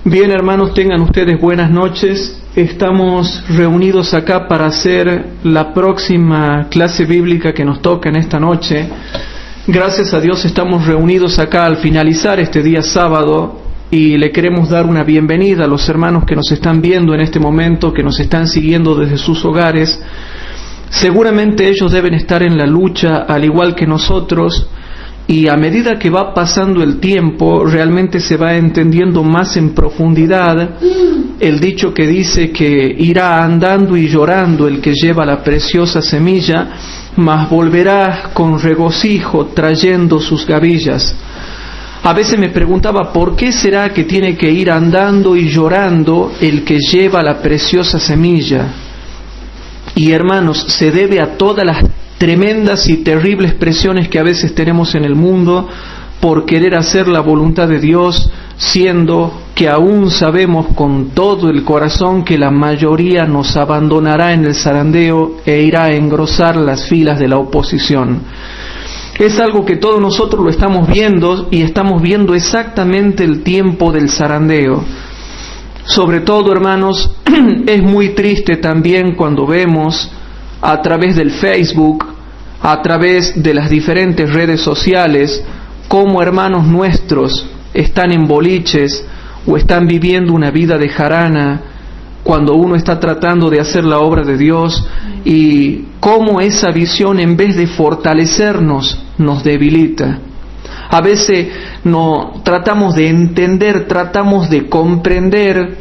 Bien, hermanos, tengan ustedes buenas noches. Estamos reunidos acá para hacer la próxima clase bíblica que nos toca en esta noche. Gracias a Dios estamos reunidos acá al finalizar este día sábado y le queremos dar una bienvenida a los hermanos que nos están viendo en este momento, que nos están siguiendo desde sus hogares. Seguramente ellos deben estar en la lucha al igual que nosotros, y a medida que va pasando el tiempo realmente se va entendiendo más en profundidad el dicho que dice que irá andando y llorando el que lleva la preciosa semilla, mas volverá con regocijo trayendo sus gavillas. A veces me preguntaba, ¿por qué será que tiene que ir andando y llorando el que lleva la preciosa semilla? Y hermanos, se debe a todas las tremendas y terribles presiones que a veces tenemos en el mundo por querer hacer la voluntad de Dios, siendo que aún sabemos con todo el corazón que la mayoría nos abandonará en el zarandeo e irá a engrosar las filas de la oposición. Es algo que todos nosotros lo estamos viendo, y estamos viendo exactamente el tiempo del zarandeo. Sobre todo, hermanos, es muy triste también cuando vemos a través del Facebook, a través de las diferentes redes sociales, cómo hermanos nuestros están en boliches o están viviendo una vida de jarana cuando uno está tratando de hacer la obra de Dios, y cómo esa visión, en vez de fortalecernos, nos debilita. A veces no tratamos de entender, tratamos de comprender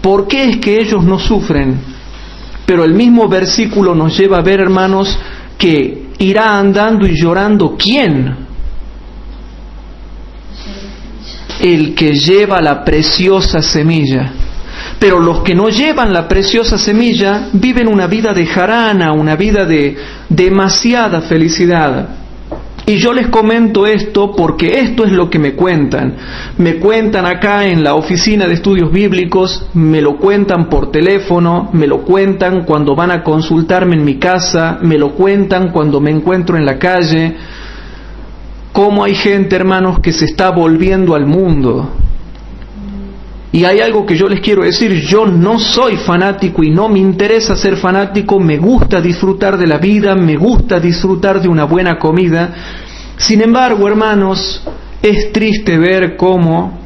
por qué es que ellos no sufren. Pero el mismo versículo nos lleva a ver, hermanos, que irá andando y llorando ¿quién? El que lleva la preciosa semilla. Pero los que no llevan la preciosa semilla viven una vida de jarana, una vida de demasiada felicidad. Y yo les comento esto porque esto es lo que me cuentan. Me cuentan acá en la oficina de estudios bíblicos, me lo cuentan por teléfono, me lo cuentan cuando van a consultarme en mi casa, me lo cuentan cuando me encuentro en la calle. Cómo hay gente, hermanos, que se está volviendo al mundo. Y hay algo que yo les quiero decir: yo no soy fanático y no me interesa ser fanático, me gusta disfrutar de la vida, me gusta disfrutar de una buena comida. Sin embargo, hermanos, es triste ver cómo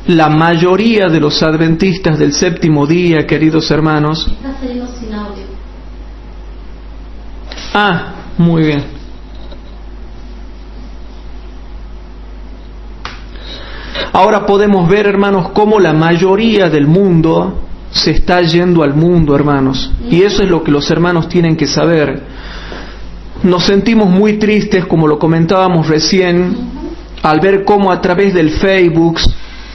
la mayoría de los adventistas del séptimo día, queridos hermanos... Está saliendo sin audio. Muy bien. Ahora podemos ver, hermanos, cómo la mayoría del mundo se está yendo al mundo, hermanos. Y eso es lo que los hermanos tienen que saber. Nos sentimos muy tristes, como lo comentábamos recién, al ver cómo a través del Facebook,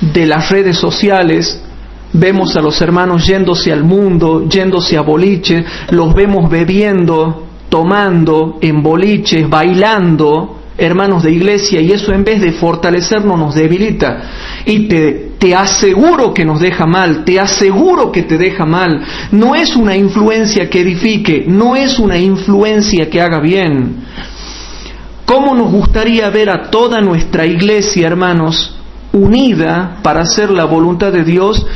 de las redes sociales, vemos a los hermanos yéndose al mundo, yéndose a boliches, los vemos bebiendo, tomando en boliches, bailando, hermanos de iglesia, y eso en vez de fortalecernos nos debilita. Y te aseguro que nos deja mal, te aseguro que te deja mal. No es una influencia que edifique, no es una influencia que haga bien. ¿Cómo nos gustaría ver a toda nuestra iglesia, hermanos, unida para hacer la voluntad de Dios,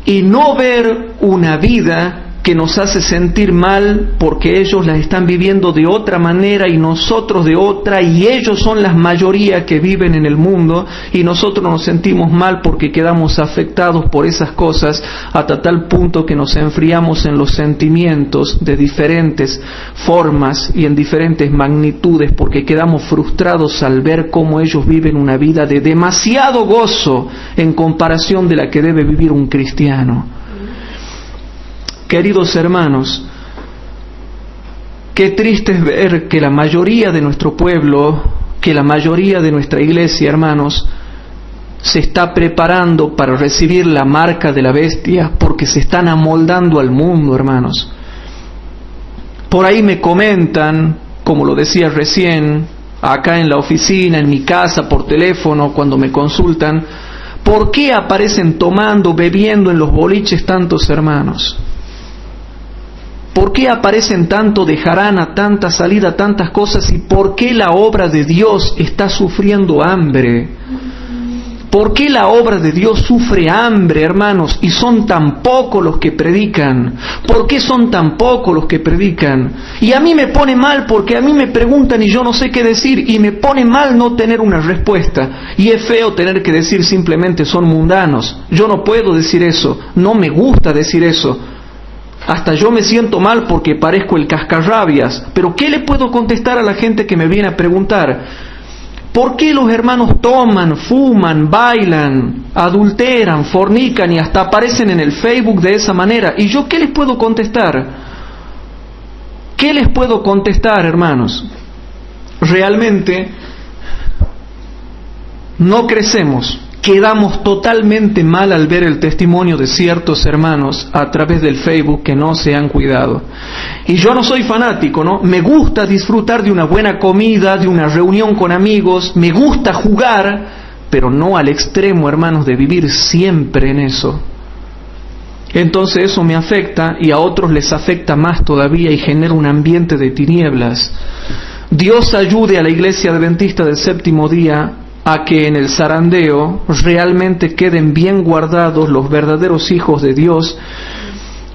y no ver una vida que nos hace sentir mal porque ellos las están viviendo de otra manera y nosotros de otra, y ellos son la mayoría que viven en el mundo, y nosotros nos sentimos mal porque quedamos afectados por esas cosas hasta tal punto que nos enfriamos en los sentimientos de diferentes formas y en diferentes magnitudes, porque quedamos frustrados al ver cómo ellos viven una vida de demasiado gozo en comparación de la que debe vivir un cristiano. Queridos hermanos, qué triste es ver que la mayoría de nuestro pueblo, que la mayoría de nuestra iglesia, hermanos, se está preparando para recibir la marca de la bestia, porque se están amoldando al mundo, hermanos. Por ahí me comentan, como lo decía recién, acá en la oficina, en mi casa, por teléfono, cuando me consultan, ¿por qué aparecen tomando, bebiendo en los boliches tantos hermanos? ¿Por qué aparecen tanto de jarana, tanta salida, tantas cosas? ¿Y por qué la obra de Dios está sufriendo hambre? ¿Por qué la obra de Dios sufre hambre, hermanos, y son tan pocos los que predican? ¿Por qué son tan pocos los que predican? Y a mí me pone mal porque a mí me preguntan y yo no sé qué decir, y me pone mal no tener una respuesta. Y es feo tener que decir simplemente son mundanos. Yo no puedo decir eso, no me gusta decir eso. Hasta yo me siento mal porque parezco el cascarrabias. Pero ¿qué le puedo contestar a la gente que me viene a preguntar? ¿Por qué los hermanos toman, fuman, bailan, adulteran, fornican y hasta aparecen en el Facebook de esa manera? ¿Y yo qué les puedo contestar? ¿Qué les puedo contestar, hermanos? Realmente no crecemos. Quedamos totalmente mal al ver el testimonio de ciertos hermanos a través del Facebook que no se han cuidado. Y yo no soy fanático, ¿no? Me gusta disfrutar de una buena comida, de una reunión con amigos, me gusta jugar, pero no al extremo, hermanos, de vivir siempre en eso. Entonces eso me afecta y a otros les afecta más todavía y genera un ambiente de tinieblas. Dios ayude a la Iglesia Adventista del Séptimo Día a que en el zarandeo realmente queden bien guardados los verdaderos hijos de Dios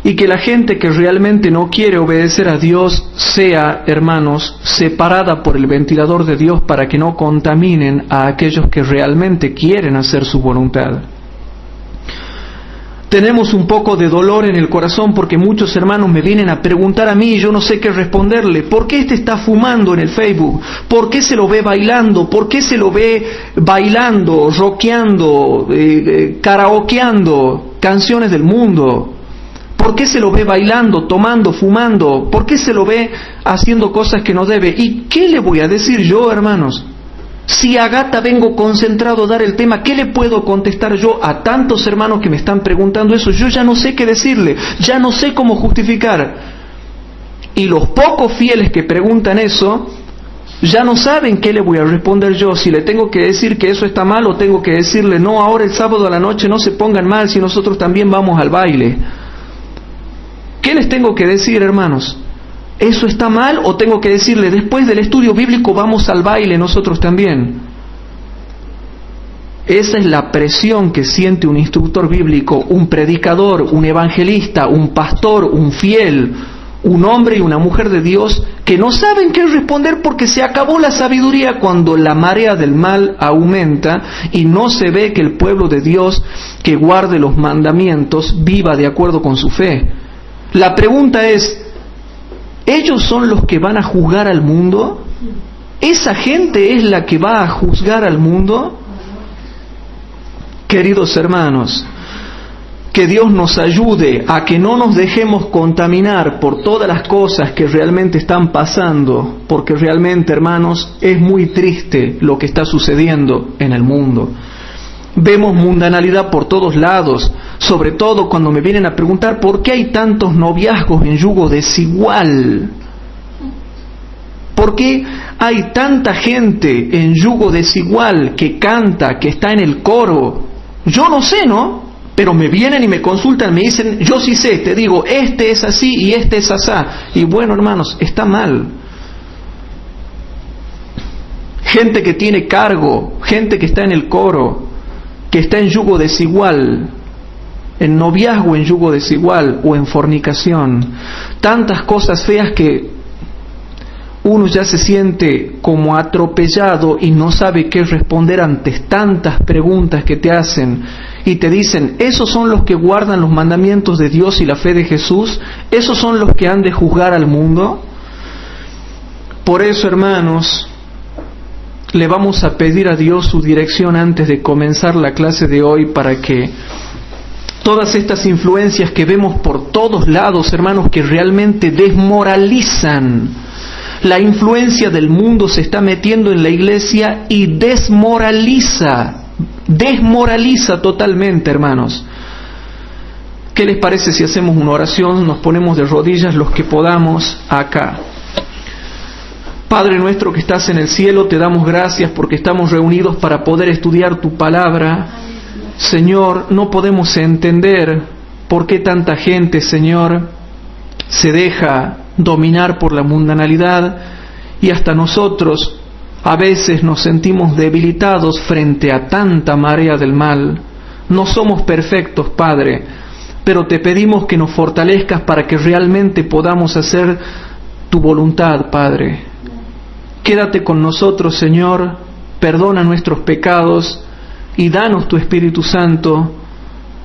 y que la gente que realmente no quiere obedecer a Dios sea, hermanos, separada por el ventilador de Dios para que no contaminen a aquellos que realmente quieren hacer su voluntad. Tenemos un poco de dolor en el corazón porque muchos hermanos me vienen a preguntar a mí y yo no sé qué responderle. ¿Por qué este está fumando en el Facebook? ¿Por qué se lo ve bailando? ¿Por qué se lo ve bailando, rockeando, karaokeando canciones del mundo? ¿Por qué se lo ve bailando, tomando, fumando? ¿Por qué se lo ve haciendo cosas que no debe? ¿Y qué le voy a decir yo, hermanos? Si a gata vengo concentrado a dar el tema, ¿qué le puedo contestar yo a tantos hermanos que me están preguntando eso? Yo ya no sé qué decirle, ya no sé cómo justificar. Y los pocos fieles que preguntan eso, ya no saben qué le voy a responder yo, si le tengo que decir que eso está mal o tengo que decirle, no, ahora el sábado a la noche no se pongan mal si nosotros también vamos al baile. ¿Qué les tengo que decir, hermanos? ¿Eso está mal o tengo que decirle, después del estudio bíblico vamos al baile nosotros también? Esa es la presión que siente un instructor bíblico, un predicador, un evangelista, un pastor, un fiel, un hombre y una mujer de Dios que no saben qué responder porque se acabó la sabiduría cuando la marea del mal aumenta y no se ve que el pueblo de Dios que guarde los mandamientos viva de acuerdo con su fe. La pregunta es, ¿ellos son los que van a juzgar al mundo? ¿Esa gente es la que va a juzgar al mundo? Queridos hermanos, que Dios nos ayude a que no nos dejemos contaminar por todas las cosas que realmente están pasando, porque realmente, hermanos, es muy triste lo que está sucediendo en el mundo. Vemos mundanalidad por todos lados, sobre todo cuando me vienen a preguntar ¿por qué hay tantos noviazgos en yugo desigual? ¿Por qué hay tanta gente en yugo desigual que canta, que está en el coro? Yo no sé, ¿no? Pero me vienen y me consultan, me dicen, yo sí sé, te digo, este es así y este es asá. Y bueno, hermanos, está mal. Gente que tiene cargo, gente que está en el coro, que está en yugo desigual, en noviazgo en yugo desigual o en fornicación. Tantas cosas feas que uno ya se siente como atropellado y no sabe qué responder ante tantas preguntas que te hacen y te dicen, ¿esos son los que guardan los mandamientos de Dios y la fe de Jesús? ¿Esos son los que han de juzgar al mundo? Por eso, hermanos, le vamos a pedir a Dios su dirección antes de comenzar la clase de hoy para que todas estas influencias que vemos por todos lados, hermanos, que realmente desmoralizan. La influencia del mundo se está metiendo en la iglesia y desmoraliza totalmente, hermanos. ¿Qué les parece si hacemos una oración? Nos ponemos de rodillas los que podamos acá. Padre nuestro que estás en el cielo, te damos gracias porque estamos reunidos para poder estudiar tu palabra. Señor, no podemos entender por qué tanta gente, Señor, se deja dominar por la mundanalidad y hasta nosotros A veces nos sentimos debilitados frente a tanta marea del mal. No somos perfectos, Padre, pero te pedimos que nos fortalezcas para que realmente podamos hacer tu voluntad, Padre. Quédate con nosotros, Señor, perdona nuestros pecados y danos tu Espíritu Santo.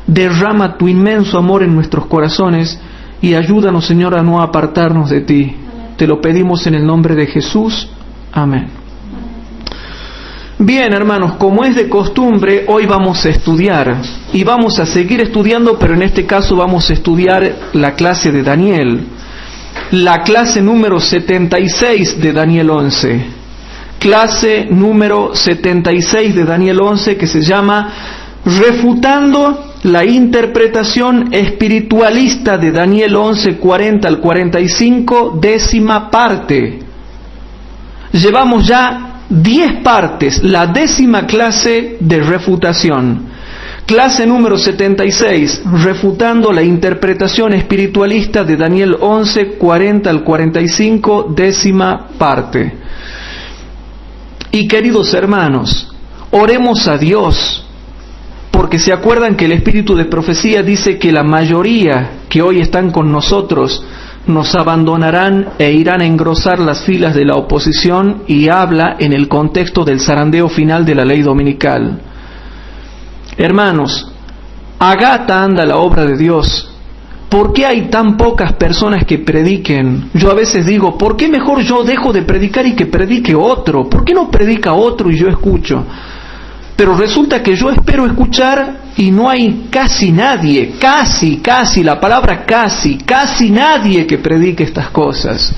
Derrama tu inmenso amor en nuestros corazones y ayúdanos, Señor, a no apartarnos de ti. Te lo pedimos en el nombre de Jesús. Amén. Bien, hermanos, como es de costumbre, hoy vamos a estudiar y vamos a seguir estudiando, pero en este caso vamos a estudiar la clase de Daniel, la clase número 76 de Daniel 11, clase número 76 de Daniel 11, que se llama Refutando la interpretación espiritualista de Daniel 11, 40 al 45, 10ª parte. Llevamos ya 10 partes, la 10ª clase de refutación. Clase número 76, refutando la interpretación espiritualista de Daniel 11, 40 al 45, 10ª parte. Y queridos hermanos, oremos a Dios, porque se acuerdan que el espíritu de profecía dice que la mayoría que hoy están con nosotros nos abandonarán e irán a engrosar las filas de la oposición, y habla en el contexto del zarandeo final de la ley dominical. Hermanos, a gata anda la obra de Dios. ¿Por qué hay tan pocas personas que prediquen? Yo a veces digo, ¿por qué mejor yo dejo de predicar y que predique otro? ¿Por qué no predica otro y yo escucho? Pero resulta que yo espero escuchar y no hay casi nadie, casi, la palabra casi nadie que predique estas cosas.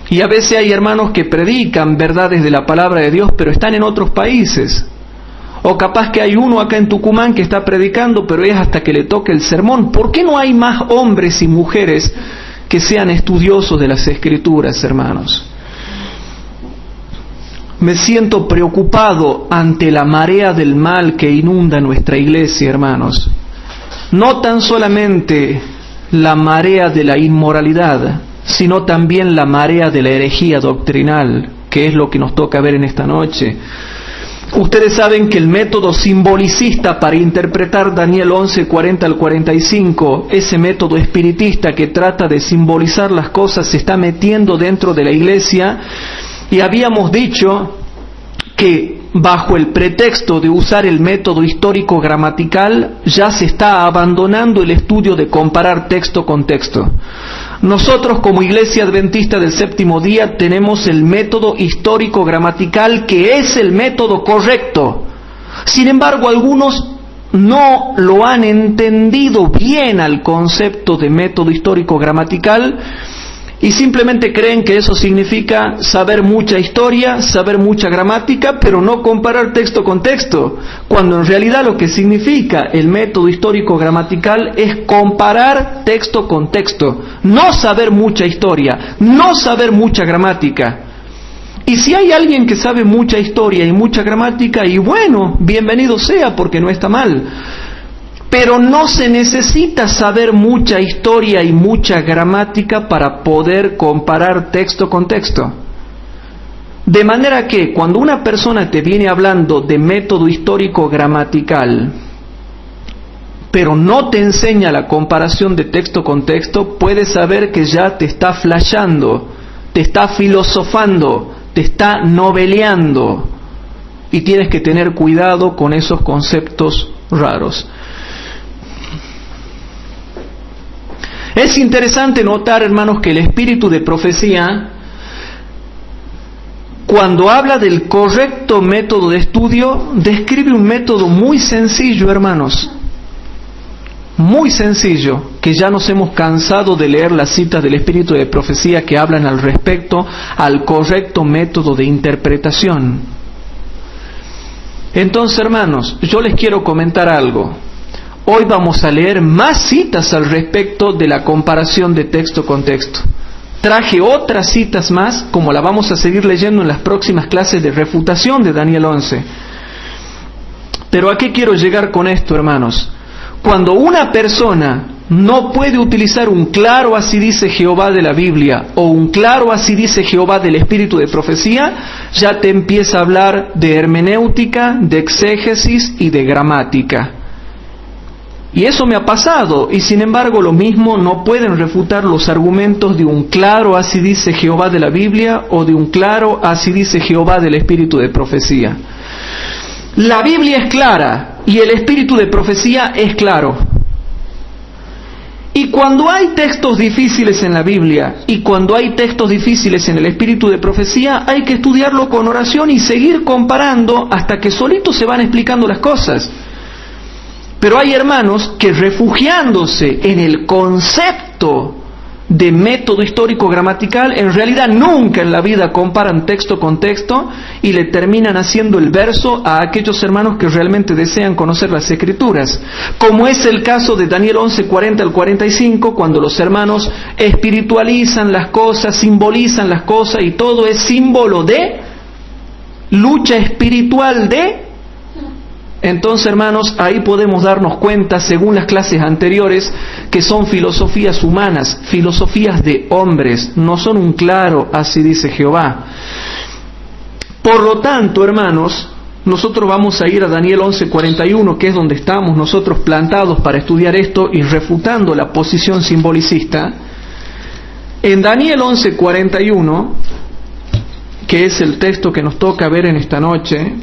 Y a veces hay hermanos que predican verdades de la palabra de Dios, pero están en otros países. O capaz que hay uno acá en Tucumán que está predicando, pero es hasta que le toque el sermón. ¿Por qué no hay más hombres y mujeres que sean estudiosos de las Escrituras, hermanos? Me siento preocupado ante la marea del mal que inunda nuestra iglesia, hermanos. No tan solamente la marea de la inmoralidad, sino también la marea de la herejía doctrinal, que es lo que nos toca ver en esta noche. Ustedes saben que el método simbolicista para interpretar Daniel 11, 40 al 45, ese método espiritista que trata de simbolizar las cosas, se está metiendo dentro de la iglesia. Y habíamos dicho que bajo el pretexto de usar el método histórico gramatical ya se está abandonando el estudio de comparar texto con texto. Nosotros como Iglesia Adventista del Séptimo Día tenemos el método histórico gramatical, que es el método correcto. Sin embargo, algunos no lo han entendido bien al concepto de método histórico gramatical y simplemente creen que eso significa saber mucha historia, saber mucha gramática, pero no comparar texto con texto, cuando en realidad lo que significa el método histórico gramatical es comparar texto con texto, no saber mucha historia, no saber mucha gramática. Y si hay alguien que sabe mucha historia y mucha gramática, y bueno, bienvenido sea, porque no está mal. Pero no se necesita saber mucha historia y mucha gramática para poder comparar texto con texto. De manera que cuando una persona te viene hablando de método histórico gramatical, pero no te enseña la comparación de texto con texto, puedes saber que ya te está flasheando, te está filosofando, te está noveleando, y tienes que tener cuidado con esos conceptos raros. Es interesante notar, hermanos, que el espíritu de profecía, cuando habla del correcto método de estudio, describe un método muy sencillo, hermanos. Muy sencillo, que ya nos hemos cansado de leer las citas del espíritu de profecía que hablan al respecto al correcto método de interpretación. Entonces, hermanos, yo les quiero comentar algo. Hoy vamos a leer más citas al respecto de la comparación de texto con texto. Traje otras citas más, como la vamos a seguir leyendo en las próximas clases de refutación de Daniel 11. Pero ¿a qué quiero llegar con esto, hermanos? Cuando una persona no puede utilizar un claro así dice Jehová de la Biblia o un claro así dice Jehová del espíritu de profecía, ya te empieza a hablar de hermenéutica, de exégesis y de gramática. Y eso me ha pasado, y sin embargo lo mismo no pueden refutar los argumentos de un claro así dice Jehová de la Biblia o de un claro así dice Jehová del espíritu de profecía. La Biblia es clara y el espíritu de profecía es claro. Y cuando hay textos difíciles en la Biblia y cuando hay textos difíciles en el espíritu de profecía, hay que estudiarlo con oración y seguir comparando hasta que solitos se van explicando las cosas. Pero hay hermanos que refugiándose en el concepto de método histórico gramatical, en realidad nunca en la vida comparan texto con texto y le terminan haciendo el verso a aquellos hermanos que realmente desean conocer las Escrituras, como es el caso de Daniel 11:40 al 45, cuando los hermanos espiritualizan las cosas, simbolizan las cosas y todo es símbolo de lucha espiritual de... Entonces, hermanos, ahí podemos darnos cuenta, según las clases anteriores, que son filosofías humanas, filosofías de hombres, no son un claro, así dice Jehová. Por lo tanto, hermanos, nosotros vamos a ir a Daniel 11:41, que es donde estamos nosotros plantados para estudiar esto y refutando la posición simbolicista. En Daniel 11:41, que es el texto que nos toca ver en esta noche,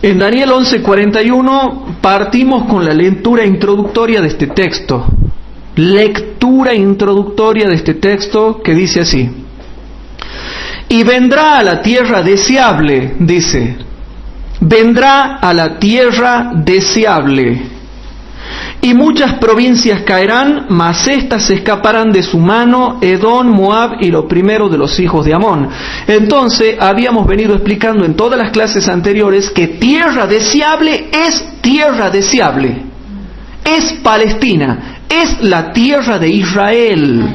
en Daniel 11:41 partimos con la lectura introductoria de este texto. Lectura introductoria de este texto que dice así: y vendrá a la tierra deseable, dice, vendrá a la tierra deseable. Y muchas provincias caerán, mas éstas escaparán de su mano, Edom, Moab y lo primero de los hijos de Amón. Entonces, habíamos venido explicando en todas las clases anteriores que tierra deseable, es Palestina, es la tierra de Israel.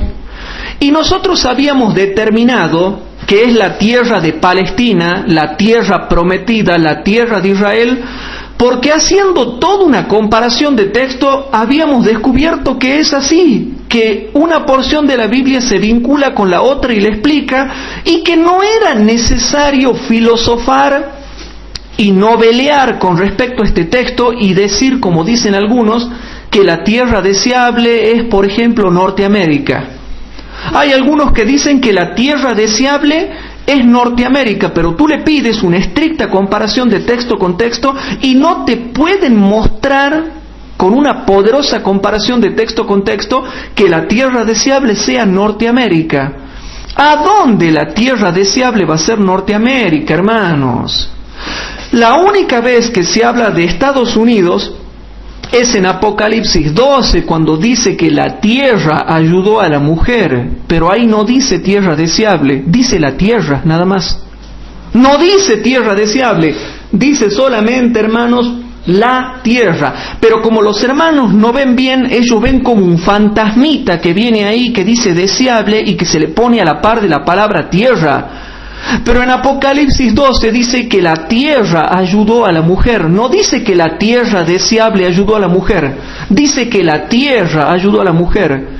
Y nosotros habíamos determinado que es la tierra de Palestina, la tierra prometida, la tierra de Israel, porque haciendo toda una comparación de texto, habíamos descubierto que es así, que una porción de la Biblia se vincula con la otra y la explica, y que no era necesario filosofar y novelear con respecto a este texto y decir, como dicen algunos, que la tierra deseable es, por ejemplo, Norteamérica. Hay algunos que dicen que la tierra deseable es Norteamérica, pero tú le pides una estricta comparación de texto con texto y no te pueden mostrar con una poderosa comparación de texto con texto que la tierra deseable sea Norteamérica. ¿A dónde la tierra deseable va a ser Norteamérica, hermanos? La única vez que se habla de Estados Unidos es en Apocalipsis 12, cuando dice que la tierra ayudó a la mujer, pero ahí no dice tierra deseable, dice la tierra, nada más. No dice tierra deseable, dice solamente, hermanos, la tierra. Pero como los hermanos no ven bien, ellos ven como un fantasmita que viene ahí, que dice deseable y que se le pone a la par de la palabra tierra. Pero en Apocalipsis 12 dice que la tierra ayudó a la mujer. No dice que la tierra deseable ayudó a la mujer. Dice que la tierra ayudó a la mujer.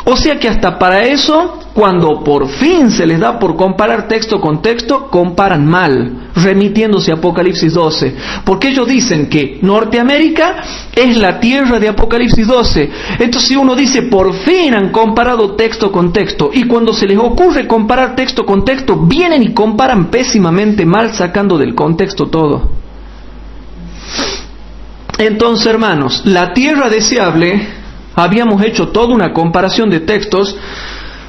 O sea que hasta para eso, cuando por fin se les da por comparar texto con texto, comparan mal, remitiéndose a Apocalipsis 12. Porque ellos dicen que Norteamérica es la tierra de Apocalipsis 12. Entonces uno dice, por fin han comparado texto con texto. Y cuando se les ocurre comparar texto con texto, vienen y comparan pésimamente mal, sacando del contexto todo. Entonces, hermanos, la tierra deseable, habíamos hecho toda una comparación de textos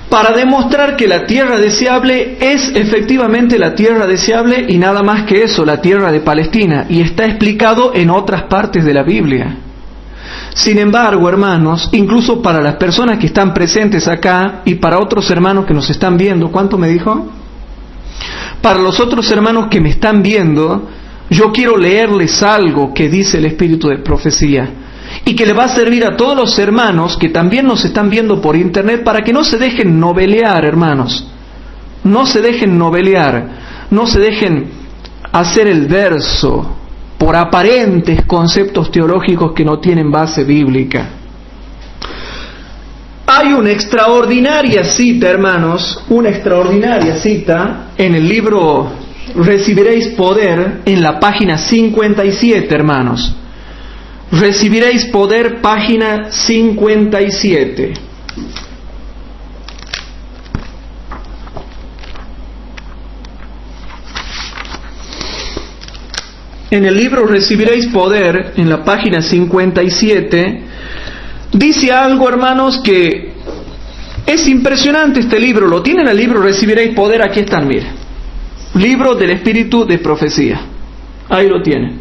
para demostrar que la tierra deseable es efectivamente la tierra deseable y nada más que eso, la tierra de Palestina, y está explicado en otras partes de la Biblia. Sin embargo, hermanos, incluso para las personas que están presentes acá y para otros hermanos que nos están viendo, ¿cuánto me dijo? Para los otros hermanos que me están viendo, yo quiero leerles algo que dice el Espíritu de Profecía y que le va a servir a todos los hermanos que también nos están viendo por internet para que no se dejen novelear, hermanos. No se dejen novelear, no se dejen hacer el verso por aparentes conceptos teológicos que no tienen base bíblica. Hay una extraordinaria cita, hermanos, una extraordinaria cita en el libro Recibiréis Poder, en la página 57, hermanos. Recibiréis Poder, página 57. En el libro Recibiréis Poder, en la página 57, dice algo, hermanos, que es impresionante este libro. Lo tienen el libro Recibiréis Poder, aquí están, mire. Libro del Espíritu de Profecía. Ahí lo tienen.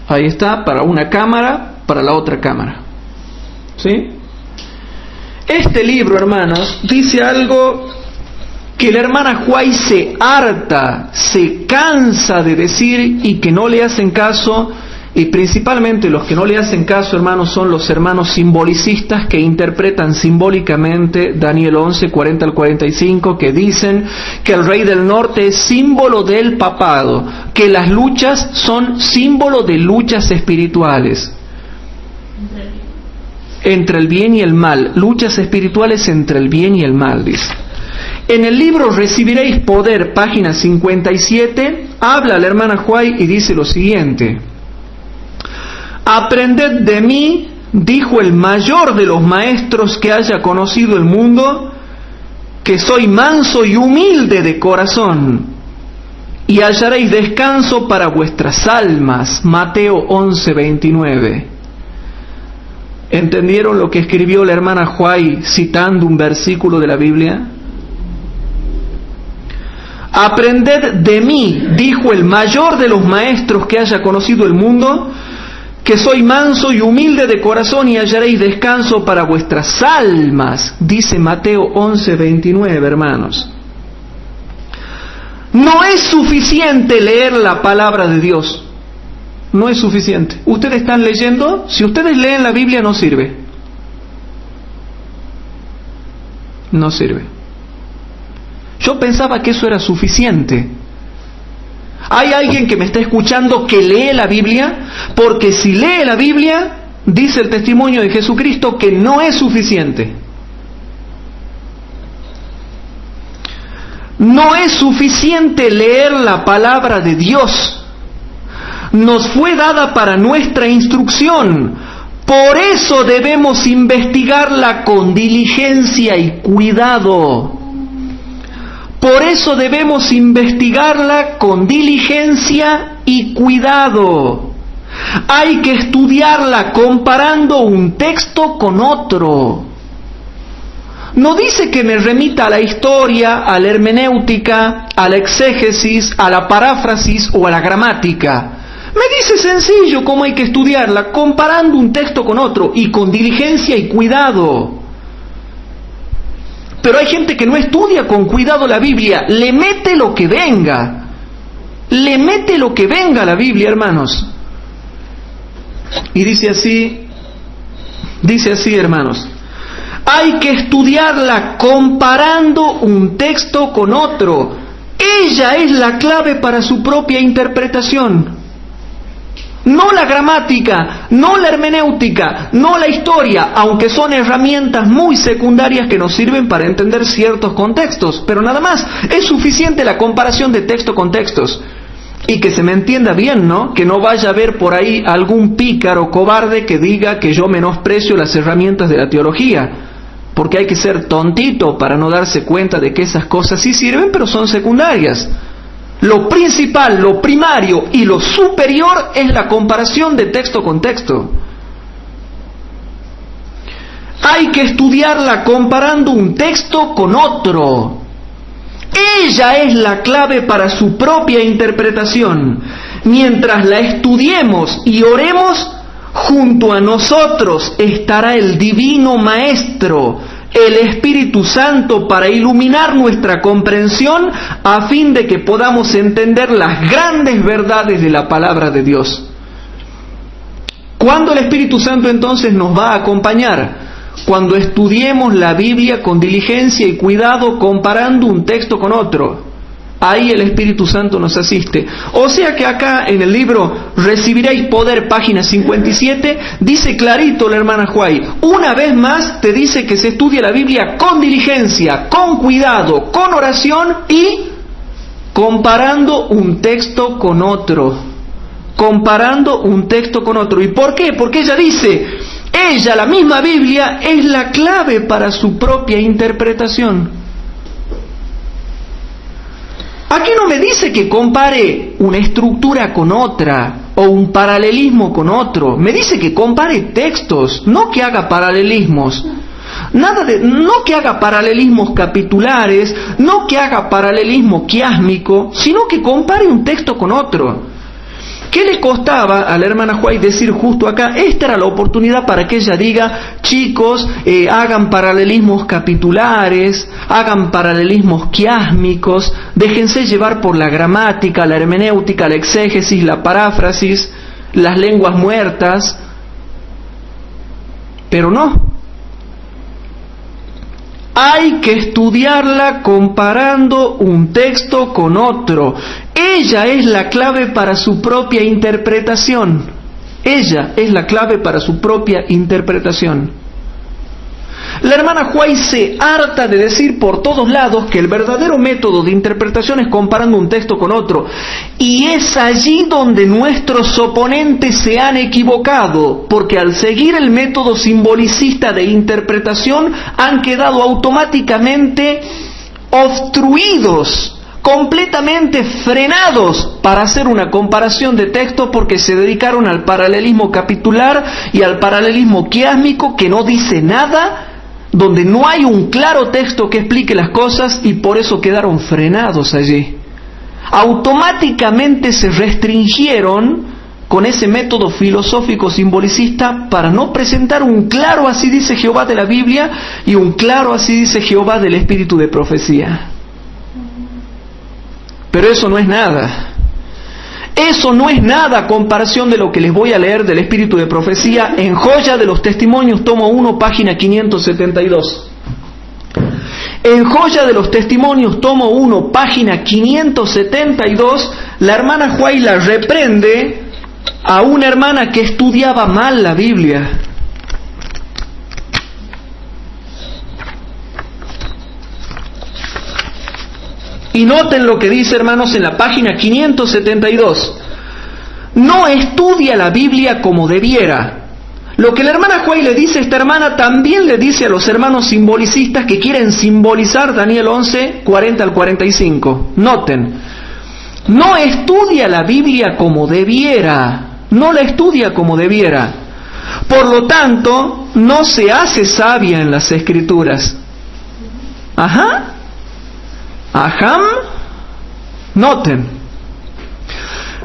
Ahí está, para una cámara, para la otra cámara. ¿Sí? Este libro, hermanos, dice algo que la hermana White se harta, se cansa de decir y que no le hacen caso, y principalmente los que no le hacen caso, hermanos, son los hermanos simbolicistas que interpretan simbólicamente Daniel 11, 40 al 45, que dicen que el rey del norte es símbolo del papado, que las luchas son símbolo de luchas espirituales. Entre el bien y el mal, luchas espirituales entre el bien y el mal, dice. En el libro Recibiréis Poder, página 57, habla la hermana White y dice lo siguiente: aprended de mí, dijo el mayor de los maestros que haya conocido el mundo, que soy manso y humilde de corazón, y hallaréis descanso para vuestras almas. Mateo 11:29. ¿Entendieron lo que escribió la hermana White citando un versículo de la Biblia? Aprended de mí, dijo el mayor de los maestros que haya conocido el mundo, que soy manso y humilde de corazón, y hallaréis descanso para vuestras almas, dice Mateo 11:29, hermanos. No es suficiente leer la palabra de Dios. No es suficiente. Ustedes están leyendo, si ustedes leen la Biblia no sirve. No sirve. Yo pensaba que eso era suficiente. Hay alguien que me está escuchando que lee la Biblia, porque si lee la Biblia, dice el testimonio de Jesucristo que no es suficiente. No es suficiente leer la palabra de Dios. Nos fue dada para nuestra instrucción. Por eso debemos investigarla con diligencia y cuidado. Por eso debemos investigarla con diligencia y cuidado. Hay que estudiarla comparando un texto con otro. No dice que me remita a la historia, a la hermenéutica, a la exégesis, a la paráfrasis o a la gramática. Me dice sencillo cómo hay que estudiarla, comparando un texto con otro y con diligencia y cuidado. Pero hay gente que no estudia con cuidado la Biblia, le mete lo que venga. Le mete lo que venga a la Biblia, hermanos. Y dice así, hermanos: hay que estudiarla comparando un texto con otro. Ella es la clave para su propia interpretación. No la gramática, no la hermenéutica, no la historia, aunque son herramientas muy secundarias que nos sirven para entender ciertos contextos, pero nada más. Es suficiente la comparación de texto con textos. Y que se me entienda bien, ¿no? Que no vaya a haber por ahí algún pícaro cobarde que diga que yo menosprecio las herramientas de la teología, porque hay que ser tontito para no darse cuenta de que esas cosas sí sirven, pero son secundarias. Lo principal, lo primario y lo superior es la comparación de texto con texto. Hay que estudiarla comparando un texto con otro. Ella es la clave para su propia interpretación. Mientras la estudiemos y oremos, junto a nosotros estará el Divino Maestro, el Espíritu Santo, para iluminar nuestra comprensión a fin de que podamos entender las grandes verdades de la palabra de Dios. ¿Cuándo el Espíritu Santo entonces nos va a acompañar? cuando estudiemos la Biblia con diligencia y cuidado, comparando un texto con otro. Ahí el Espíritu Santo nos asiste. O sea que acá en el libro Recibiréis Poder, página 57, dice clarito la hermana Huay, una vez más te dice que se estudie la Biblia con diligencia, con cuidado, con oración y comparando un texto con otro. Comparando un texto con otro. ¿Y por qué? Porque ella dice, la misma Biblia, es la clave para su propia interpretación. Aquí no me dice que compare una estructura con otra o un paralelismo con otro. Me dice que compare textos, no que haga paralelismos. No que haga paralelismos capitulares, no que haga paralelismo quiásmico, sino que compare un texto con otro. ¿Qué le costaba a la hermana Huay decir justo acá? Esta era la oportunidad para que ella diga, chicos, hagan paralelismos capitulares, hagan paralelismos quiásmicos, déjense llevar por la gramática, la hermenéutica, la exégesis, la paráfrasis, las lenguas muertas. Pero no. Hay que estudiarla comparando un texto con otro. Ella es la clave para su propia interpretación. Ella es la clave para su propia interpretación. La hermana Huay se harta de decir por todos lados que el verdadero método de interpretación es comparando un texto con otro. Y es allí donde nuestros oponentes se han equivocado, porque al seguir el método simbolicista de interpretación han quedado automáticamente obstruidos, completamente frenados para hacer una comparación de textos, porque se dedicaron al paralelismo capitular y al paralelismo quiásmico que no dice nada, donde no hay un claro texto que explique las cosas, y por eso quedaron frenados allí. Automáticamente se restringieron con ese método filosófico simbolicista para no presentar un claro así dice Jehová de la Biblia y un claro así dice Jehová del espíritu de profecía. Pero eso no es nada. Eso no es nada a comparación de lo que les voy a leer del espíritu de profecía en Joya de los Testimonios, tomo 1, página 572. En Joya de los Testimonios, tomo 1, página 572, la hermana Huay la reprende a una hermana que estudiaba mal la Biblia. Y noten lo que dice, hermanos, en la página 572. No estudia la Biblia como debiera. Lo que la hermana Huay le dice a esta hermana, también le dice a los hermanos simbolicistas que quieren simbolizar Daniel 11, 40 al 45. Noten, no estudia la Biblia como debiera. No la estudia como debiera. Por lo tanto, no se hace sabia en las Escrituras. Ajá. Noten,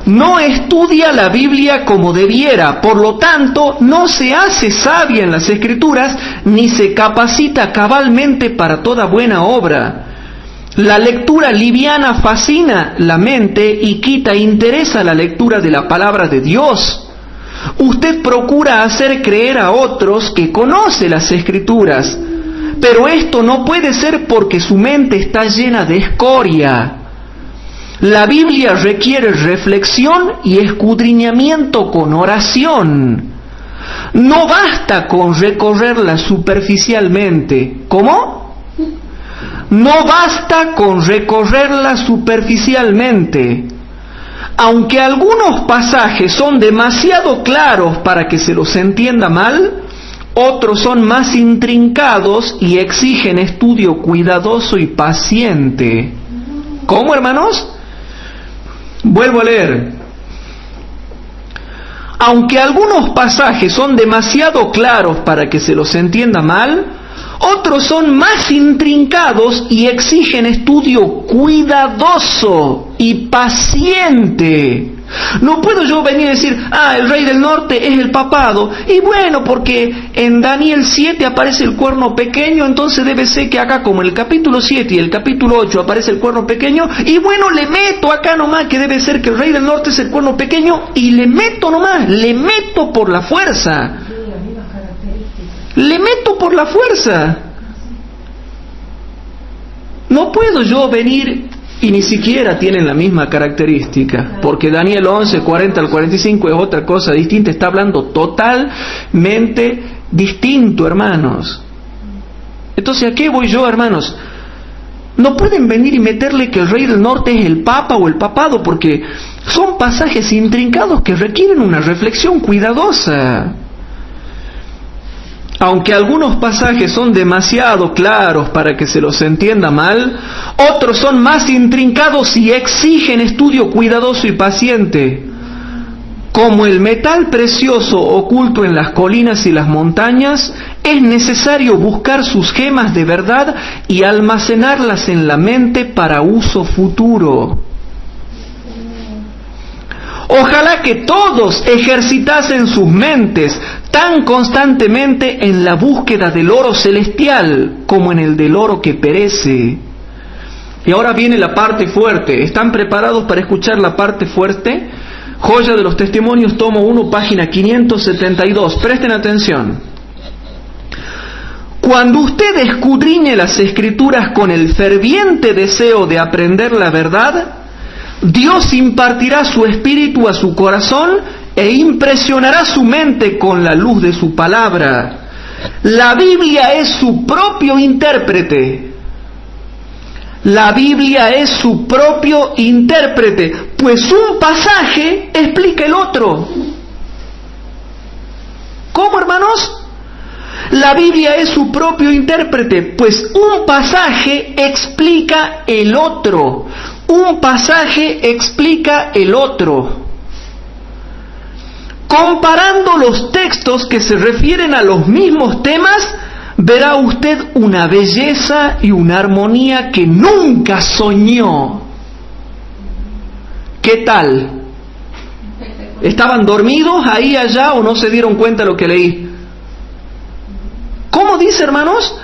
no estudia la Biblia como debiera, por lo tanto no se hace sabia en las Escrituras, ni se capacita cabalmente para toda buena obra. La lectura liviana fascina la mente y quita interés a la lectura de la palabra de Dios. Usted procura hacer creer a otros que conoce las Escrituras, pero esto no puede ser porque su mente está llena de escoria. La Biblia requiere reflexión y escudriñamiento con oración. No basta con recorrerla superficialmente. ¿Cómo? No basta con recorrerla superficialmente. Aunque algunos pasajes son demasiado claros para que se los entienda mal, otros son más intrincados y exigen estudio cuidadoso y paciente. ¿Cómo, hermanos? Vuelvo a leer. Aunque algunos pasajes son demasiado claros para que se los entienda mal, otros son más intrincados y exigen estudio cuidadoso y paciente. No puedo yo venir a decir, el rey del norte es el papado, y bueno, porque en Daniel 7 aparece el cuerno pequeño, entonces debe ser que acá como en el capítulo 7 y el capítulo 8 aparece el cuerno pequeño, y bueno, le meto acá nomás que debe ser que el rey del norte es el cuerno pequeño, y le meto nomás, le meto por la fuerza. le meto por la fuerza. No puedo yo venir, y ni siquiera tienen la misma característica, porque Daniel 11, 40 al 45 es otra cosa distinta, está hablando totalmente distinto, hermanos. Entonces, ¿a qué voy yo, hermanos? No pueden venir y meterle que el rey del norte es el papa o el papado, porque son pasajes intrincados que requieren una reflexión cuidadosa. Aunque algunos pasajes son demasiado claros para que se los entienda mal, otros son más intrincados y exigen estudio cuidadoso y paciente. Como el metal precioso oculto en las colinas y las montañas, es necesario buscar sus gemas de verdad y almacenarlas en la mente para uso futuro. Ojalá que todos ejercitasen sus mentes tan constantemente en la búsqueda del oro celestial como en el del oro que perece. Y ahora viene la parte fuerte. ¿Están preparados para escuchar la parte fuerte? Joya de los Testimonios, tomo 1, página 572. Presten atención. Cuando usted escudriñe las Escrituras con el ferviente deseo de aprender la verdad, Dios impartirá su espíritu a su corazón e impresionará su mente con la luz de su palabra. La Biblia es su propio intérprete. La Biblia es su propio intérprete, pues un pasaje explica el otro. ¿Cómo, hermanos? La Biblia es su propio intérprete, pues un pasaje explica el otro. Un pasaje explica el otro. Comparando los textos que se refieren a los mismos temas, verá usted una belleza y una armonía que nunca soñó. ¿Qué tal? ¿Estaban dormidos ahí, allá, o no se dieron cuenta de lo que leí? ¿Cómo dice, hermanos?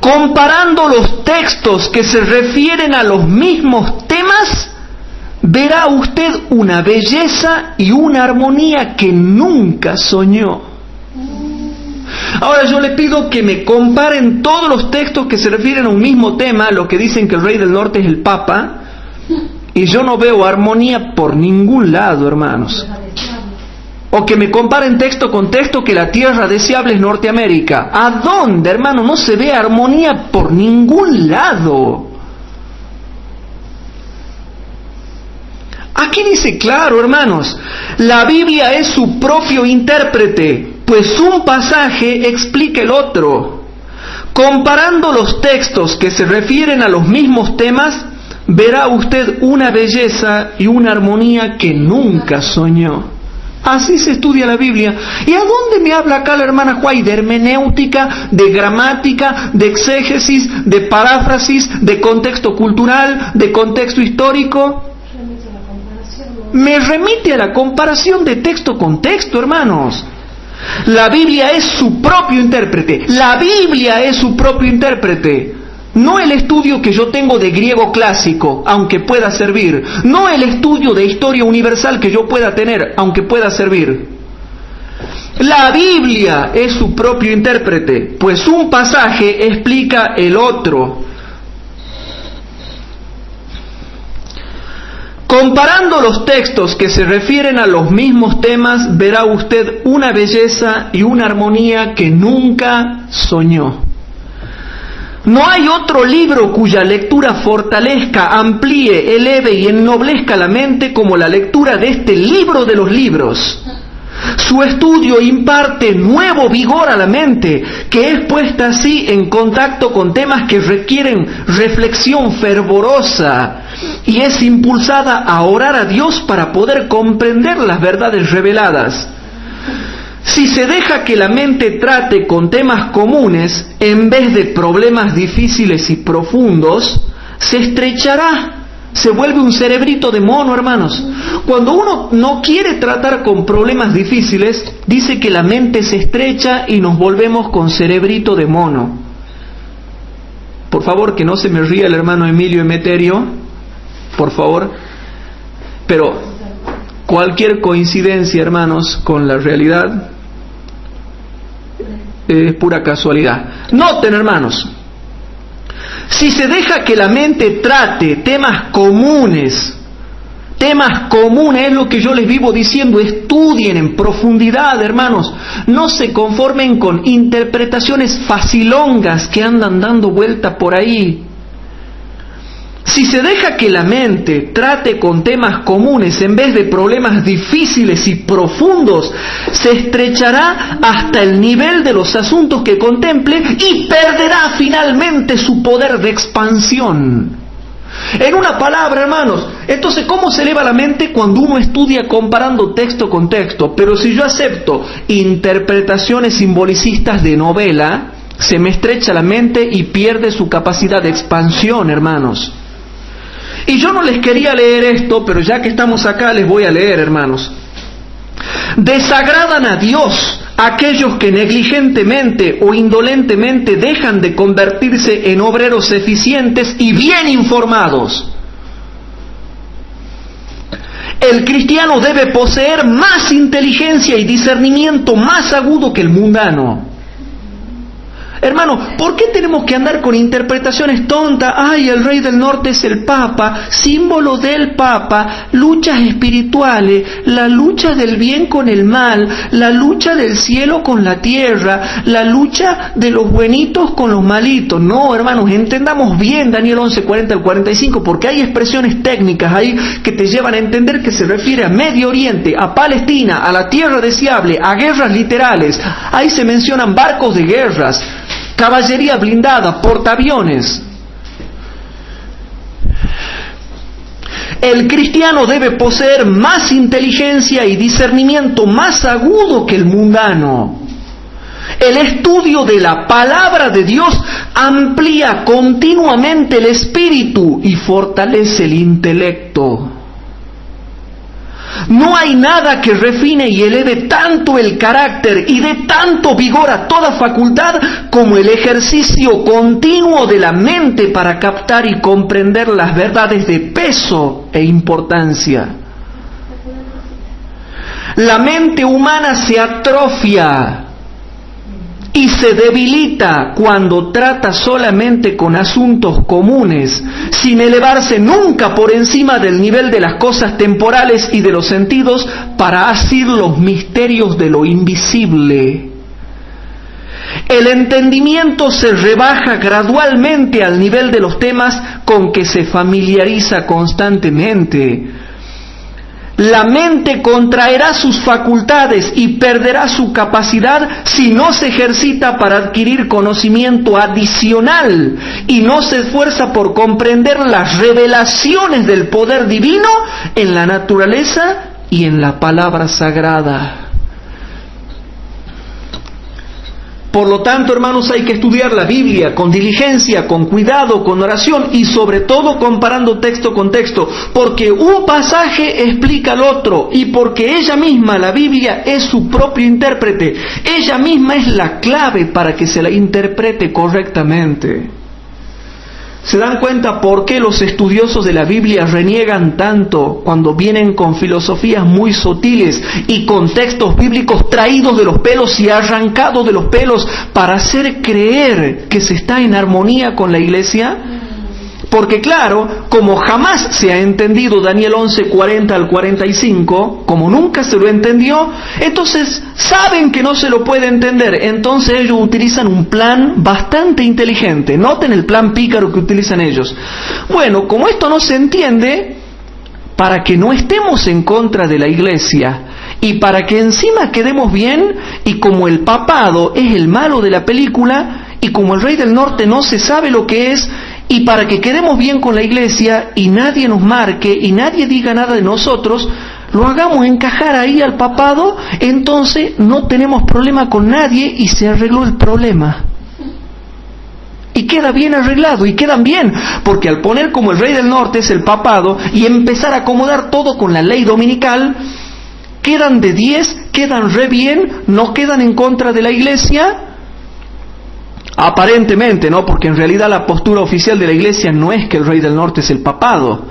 Comparando los textos que se refieren a los mismos temas, verá usted una belleza y una armonía que nunca soñó. Ahora yo le pido que me comparen todos los textos que se refieren a un mismo tema, los que dicen que el rey del norte es el papa, y yo no veo armonía por ningún lado, hermanos. O que me comparen texto con texto que la tierra deseable es Norteamérica. ¿A dónde, hermano? No se ve armonía por ningún lado. Aquí dice claro, hermanos, la Biblia es su propio intérprete, pues un pasaje explica el otro. Comparando los textos que se refieren a los mismos temas, verá usted una belleza y una armonía que nunca soñó. Así se estudia la Biblia. ¿Y a dónde me habla acá la hermana Juay? De hermenéutica, de gramática, de exégesis, de paráfrasis, de contexto cultural, de contexto histórico. Me remite a la comparación de texto con texto, hermanos. La Biblia es su propio intérprete. La Biblia es su propio intérprete. No el estudio que yo tengo de griego clásico, aunque pueda servir. No el estudio de historia universal que yo pueda tener, aunque pueda servir. La Biblia es su propio intérprete, pues un pasaje explica el otro. Comparando los textos que se refieren a los mismos temas, verá usted una belleza y una armonía que nunca soñó. No hay otro libro cuya lectura fortalezca, amplíe, eleve y ennoblezca la mente como la lectura de este libro de los libros. Su estudio imparte nuevo vigor a la mente, que es puesta así en contacto con temas que requieren reflexión fervorosa, y es impulsada a orar a Dios para poder comprender las verdades reveladas. Si se deja que la mente trate con temas comunes en vez de problemas difíciles y profundos, se estrechará, se vuelve un cerebrito de mono, hermanos. Cuando uno no quiere tratar con problemas difíciles, dice que la mente se estrecha y nos volvemos con cerebrito de mono. Por favor, que no se me ría el hermano Emilio Emeterio, por favor. Pero cualquier coincidencia, hermanos, con la realidad pura casualidad. Noten, hermanos, si se deja que la mente trate temas comunes es lo que yo les vivo diciendo, estudien en profundidad, hermanos, no se conformen con interpretaciones facilongas que andan dando vuelta por ahí. Si se deja que la mente trate con temas comunes en vez de problemas difíciles y profundos, se estrechará hasta el nivel de los asuntos que contemple y perderá finalmente su poder de expansión. En una palabra, hermanos, entonces, ¿cómo se eleva la mente? Cuando uno estudia comparando texto con texto. Pero si yo acepto interpretaciones simbolicistas de novela, se me estrecha la mente y pierde su capacidad de expansión, hermanos. Y yo no les quería leer esto, pero ya que estamos acá les voy a leer, hermanos. Desagradan a Dios aquellos que negligentemente o indolentemente dejan de convertirse en obreros eficientes y bien informados. El cristiano debe poseer más inteligencia y discernimiento más agudo que el mundano. Hermano, ¿por qué tenemos que andar con interpretaciones tontas? Ay, el rey del norte es el Papa, símbolo del Papa, luchas espirituales, la lucha del bien con el mal, la lucha del cielo con la tierra, la lucha de los buenitos con los malitos. No, hermanos, entendamos bien Daniel 11:40 al 45, porque hay expresiones técnicas ahí que te llevan a entender que se refiere a Medio Oriente, a Palestina, a la tierra deseable, a guerras literales. Ahí se mencionan barcos de guerras, caballería blindada, portaaviones. El cristiano debe poseer más inteligencia y discernimiento más agudo que el mundano. El estudio de la palabra de Dios amplía continuamente el espíritu y fortalece el intelecto. No hay nada que refine y eleve tanto el carácter y dé tanto vigor a toda facultad como el ejercicio continuo de la mente para captar y comprender las verdades de peso e importancia. La mente humana se atrofia y se debilita cuando trata solamente con asuntos comunes, sin elevarse nunca por encima del nivel de las cosas temporales y de los sentidos para asir los misterios de lo invisible. El entendimiento se rebaja gradualmente al nivel de los temas con que se familiariza constantemente. La mente contraerá sus facultades y perderá su capacidad si no se ejercita para adquirir conocimiento adicional y no se esfuerza por comprender las revelaciones del poder divino en la naturaleza y en la palabra sagrada. Por lo tanto, hermanos, hay que estudiar la Biblia con diligencia, con cuidado, con oración y sobre todo comparando texto con texto, porque un pasaje explica al otro y porque ella misma, la Biblia, es su propio intérprete. Ella misma es la clave para que se la interprete correctamente. ¿Se dan cuenta por qué los estudiosos de la Biblia reniegan tanto cuando vienen con filosofías muy sutiles y con textos bíblicos traídos de los pelos y arrancados de los pelos para hacer creer que se está en armonía con la iglesia? Porque claro, como jamás se ha entendido Daniel 11:40 al 45, como nunca se lo entendió, entonces saben que no se lo puede entender, entonces ellos utilizan un plan bastante inteligente. Noten el plan pícaro que utilizan ellos. Bueno, como esto no se entiende, para que no estemos en contra de la iglesia y para que encima quedemos bien, y como el papado es el malo de la película y como el rey del norte no se sabe lo que es, y para que quedemos bien con la iglesia y nadie nos marque y nadie diga nada de nosotros, lo hagamos encajar ahí al papado, entonces no tenemos problema con nadie y se arregló el problema. Y queda bien arreglado y quedan bien, porque al poner como el rey del norte es el papado y empezar a acomodar todo con la ley dominical, quedan de 10, quedan re bien, no quedan en contra de la iglesia. Aparentemente, ¿no? Porque en realidad la postura oficial de la iglesia no es que el rey del norte es el papado.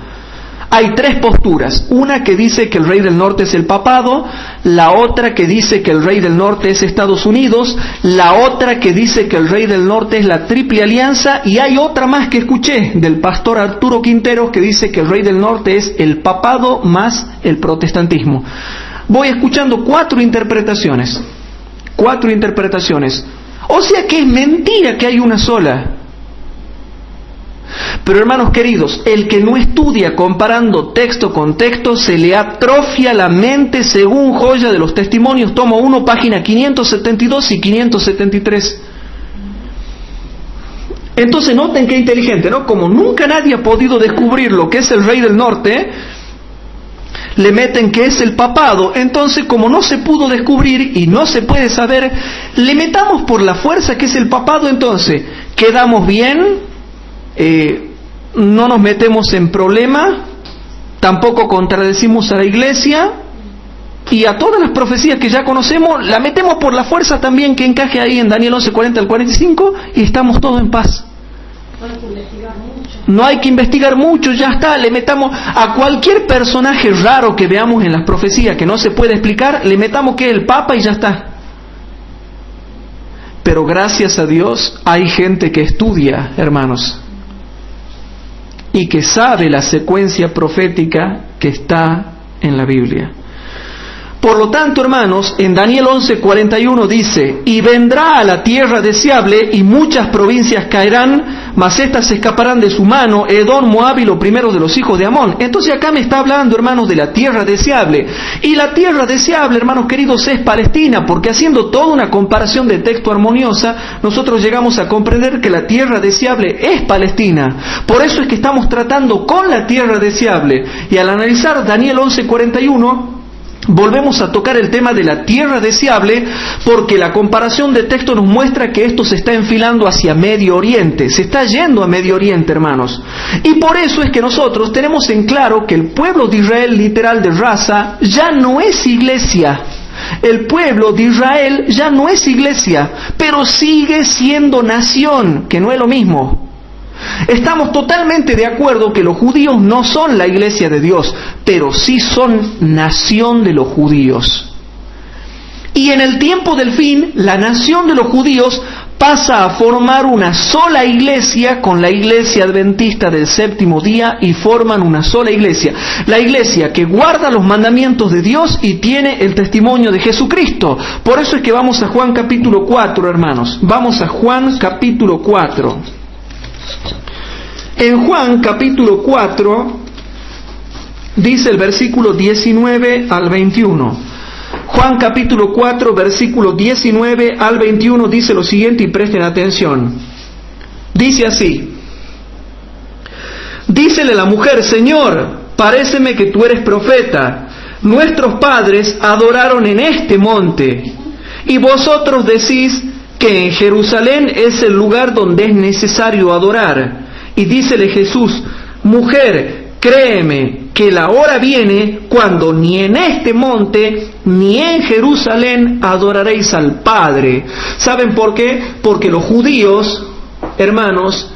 hay tres posturas. Una que dice que el rey del norte es el papado, la otra que dice que el rey del norte es Estados Unidos, la otra que dice que el rey del norte es la Triple Alianza, y hay otra más que escuché del pastor Arturo Quintero que dice que el rey del norte es el papado más el protestantismo. Voy escuchando cuatro interpretaciones. O sea que es mentira que hay una sola. Pero hermanos queridos, el que no estudia comparando texto con texto, se le atrofia la mente según Joya de los Testimonios, tomo 1, página 572 y 573. Entonces noten qué inteligente, ¿no? Como nunca nadie ha podido descubrir lo que es el rey del norte, le meten que es el papado. Entonces, como no se pudo descubrir y no se puede saber, le metamos por la fuerza que es el papado. Entonces, quedamos bien, no nos metemos en problema, tampoco contradecimos a la iglesia, y a todas las profecías que ya conocemos, la metemos por la fuerza también, que encaje ahí en Daniel 11, 40 al 45, y estamos todos en paz. No hay que investigar mucho, ya está, le metamos a cualquier personaje raro que veamos en las profecías que no se puede explicar, le metamos que es el Papa y ya está. Pero gracias a Dios hay gente que estudia, hermanos, y que sabe la secuencia profética que está en la Biblia. Por lo tanto, hermanos, en Daniel 11:41 dice: y vendrá a la tierra deseable, y muchas provincias caerán, mas éstas se escaparán de su mano, Edom, Moab y los primeros de los hijos de Amón. Entonces acá me está hablando, hermanos, de la tierra deseable. Y la tierra deseable, hermanos queridos, es Palestina, porque haciendo toda una comparación de texto armoniosa, nosotros llegamos a comprender que la tierra deseable es Palestina. Por eso es que estamos tratando con la tierra deseable. Y al analizar Daniel 11:41, volvemos a tocar el tema de la tierra deseable, porque la comparación de texto nos muestra que esto se está enfilando hacia Medio Oriente, se está yendo a Medio Oriente, hermanos. Y por eso es que nosotros tenemos en claro que el pueblo de Israel, literal de raza, ya no es iglesia. El pueblo de Israel ya no es iglesia, pero sigue siendo nación, que no es lo mismo. Estamos totalmente de acuerdo que los judíos no son la iglesia de Dios, pero sí son nación de los judíos. Y en el tiempo del fin, la nación de los judíos pasa a formar una sola iglesia con la iglesia adventista del séptimo día, y forman una sola iglesia. La iglesia que guarda los mandamientos de Dios y tiene el testimonio de Jesucristo. Por eso es que vamos a Juan capítulo 4, hermanos. Vamos a Juan capítulo 4. En Juan capítulo 4 dice el versículo 19 al 21. Juan capítulo 4 versículo 19 al 21 dice lo siguiente, y presten atención. Dice así: dícele la mujer: Señor, paréceme que tú eres profeta. Nuestros padres adoraron en este monte, y vosotros decís que en Jerusalén es el lugar donde es necesario adorar. Y dícele Jesús: mujer, créeme que la hora viene cuando ni en este monte ni en Jerusalén adoraréis al Padre. ¿Saben por qué? Porque los judíos, hermanos,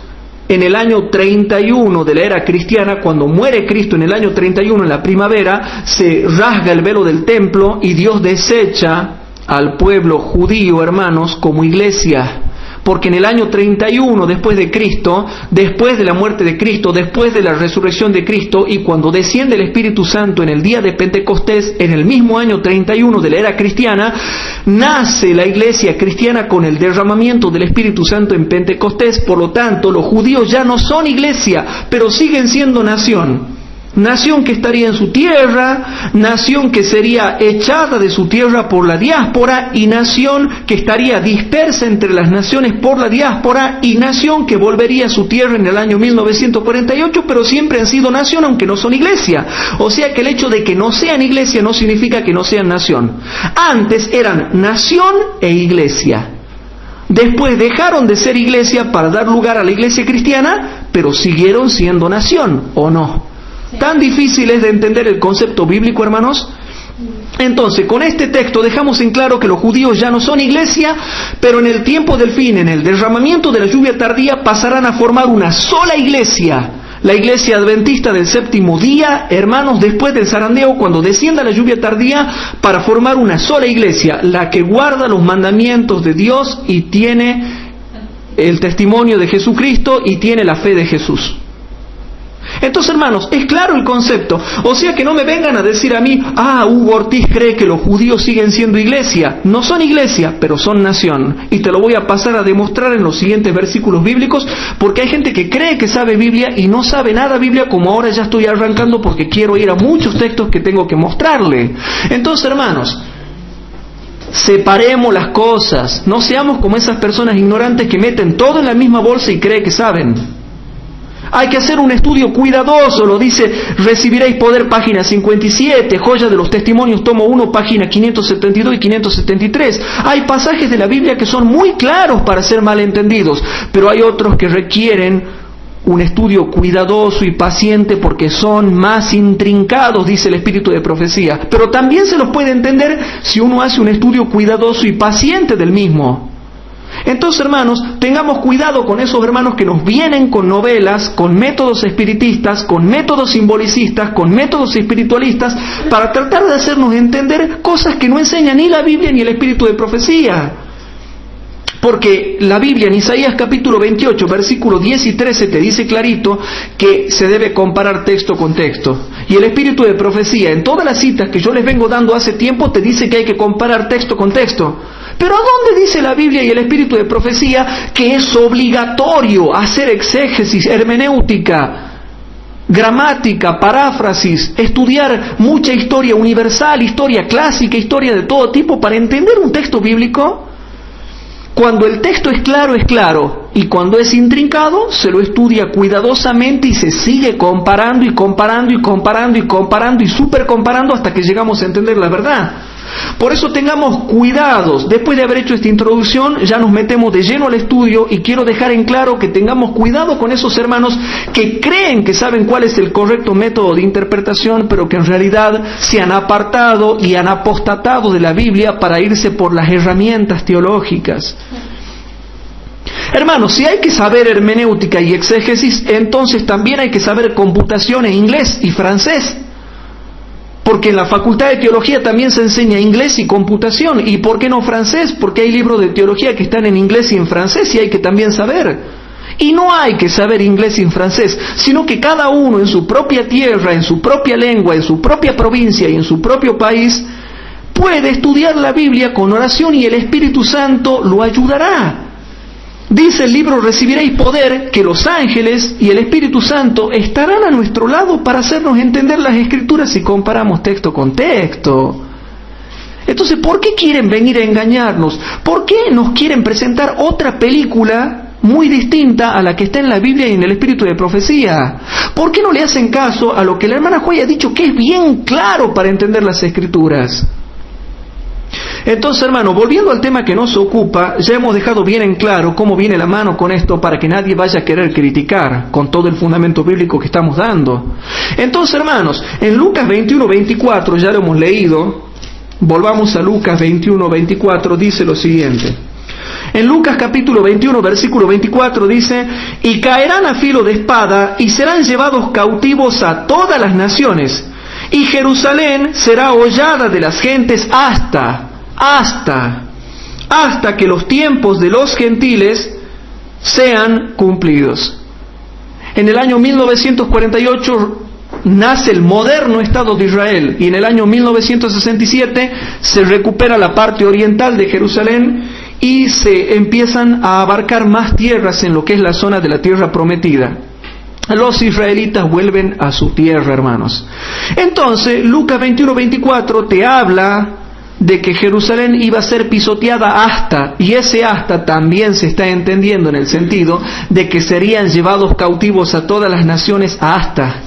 en el año 31 de la era cristiana, cuando muere Cristo en el año 31, en la primavera, se rasga el velo del templo y Dios desecha al pueblo judío, hermanos, como iglesia. Porque en el año 31 después de Cristo, después de la muerte de Cristo, después de la resurrección de Cristo, y cuando desciende el Espíritu Santo en el día de Pentecostés, en el mismo año 31 de la era cristiana, nace la iglesia cristiana con el derramamiento del Espíritu Santo en Pentecostés. Por lo tanto, los judíos ya no son iglesia, pero siguen siendo nación. Nación que estaría en su tierra, nación que sería echada de su tierra por la diáspora, y nación que estaría dispersa entre las naciones por la diáspora, y nación que volvería a su tierra en el año 1948, pero siempre han sido nación aunque no son iglesia. O sea que el hecho de que no sean iglesia no significa que no sean nación. Antes eran nación e iglesia. Después dejaron de ser iglesia para dar lugar a la iglesia cristiana, pero siguieron siendo nación, ¿o no? ¿Tan difícil es de entender el concepto bíblico, hermanos? Entonces, con este texto dejamos en claro que los judíos ya no son iglesia, pero en el tiempo del fin, en el derramamiento de la lluvia tardía, pasarán a formar una sola iglesia, La iglesia adventista del séptimo día, hermanos, después del zarandeo, cuando descienda la lluvia tardía, para formar una sola iglesia, la que guarda los mandamientos de Dios y tiene el testimonio de Jesucristo y tiene la fe de Jesús. Entonces, hermanos, es claro el concepto. O sea que no me vengan a decir a mí, Hugo Ortiz cree que los judíos siguen siendo iglesia. No son iglesia, pero son nación. Y te lo voy a pasar a demostrar en los siguientes versículos bíblicos, porque hay gente que cree que sabe Biblia y no sabe nada Biblia, como ahora ya estoy arrancando porque quiero ir a muchos textos que tengo que mostrarle. Entonces, hermanos, separemos las cosas. No seamos como esas personas ignorantes que meten todo en la misma bolsa y creen que saben. Hay que hacer un estudio cuidadoso, lo dice Recibiréis Poder, página 57, Joya de los Testimonios, tomo 1, página 572 y 573. Hay pasajes de la Biblia que son muy claros para ser malentendidos, pero hay otros que requieren un estudio cuidadoso y paciente porque son más intrincados, dice el espíritu de profecía. Pero también se los puede entender si uno hace un estudio cuidadoso y paciente del mismo. Entonces, hermanos, tengamos cuidado con esos hermanos que nos vienen con novelas, con métodos espiritistas, con métodos simbolicistas, con métodos espiritualistas, para tratar de hacernos entender cosas que no enseña ni la Biblia ni el espíritu de profecía. Porque la Biblia en Isaías capítulo 28, versículos 10 y 13 te dice clarito que se debe comparar texto con texto. Y el espíritu de profecía, en todas las citas que yo les vengo dando hace tiempo, te dice que hay que comparar texto con texto. Pero ¿a dónde dice la Biblia y el espíritu de profecía que es obligatorio hacer exégesis, hermenéutica, gramática, paráfrasis, estudiar mucha historia universal, historia clásica, historia de todo tipo para entender un texto bíblico? Cuando el texto es claro, y cuando es intrincado, se lo estudia cuidadosamente y se sigue comparando y comparando y comparando y comparando y supercomparando hasta que llegamos a entender la verdad. Por eso tengamos cuidados. Después de haber hecho esta introducción, ya nos metemos de lleno al estudio y quiero dejar en claro que tengamos cuidado con esos hermanos que creen que saben cuál es el correcto método de interpretación, pero que en realidad se han apartado y han apostatado de la Biblia para irse por las herramientas teológicas. Hermanos, si hay que saber hermenéutica y exégesis, entonces también hay que saber computación en inglés y francés. Porque en la facultad de teología también se enseña inglés y computación. ¿Y por qué no francés? Porque hay libros de teología que están en inglés y en francés y hay que también saber. Y no hay que saber inglés y francés, sino que cada uno en su propia tierra, en su propia lengua, en su propia provincia y en su propio país, puede estudiar la Biblia con oración y el Espíritu Santo lo ayudará. Dice el libro Recibiréis Poder que los ángeles y el Espíritu Santo estarán a nuestro lado para hacernos entender las Escrituras si comparamos texto con texto. Entonces, ¿por qué quieren venir a engañarnos? ¿Por qué nos quieren presentar otra película muy distinta a la que está en la Biblia y en el espíritu de profecía? ¿Por qué no le hacen caso a lo que la hermana Joya ha dicho que es bien claro para entender las Escrituras? Entonces, hermano, volviendo al tema que nos ocupa, ya hemos dejado bien en claro cómo viene la mano con esto para que nadie vaya a querer criticar con todo el fundamento bíblico que estamos dando. Entonces, hermanos, en Lucas 21:24, ya lo hemos leído, volvamos a Lucas 21:24, dice lo siguiente. En Lucas capítulo 21, versículo 24 dice: y caerán a filo de espada y serán llevados cautivos a todas las naciones, y Jerusalén será hollada de las gentes hasta que los tiempos de los gentiles sean cumplidos. En el año 1948 nace el moderno Estado de Israel y en el año 1967 se recupera la parte oriental de Jerusalén y se empiezan a abarcar más tierras en lo que es la zona de la tierra prometida. Los israelitas vuelven a su tierra, hermanos. Entonces, Lucas 21:24 te habla de que Jerusalén iba a ser pisoteada hasta, y ese hasta también se está entendiendo en el sentido de que serían llevados cautivos a todas las naciones hasta.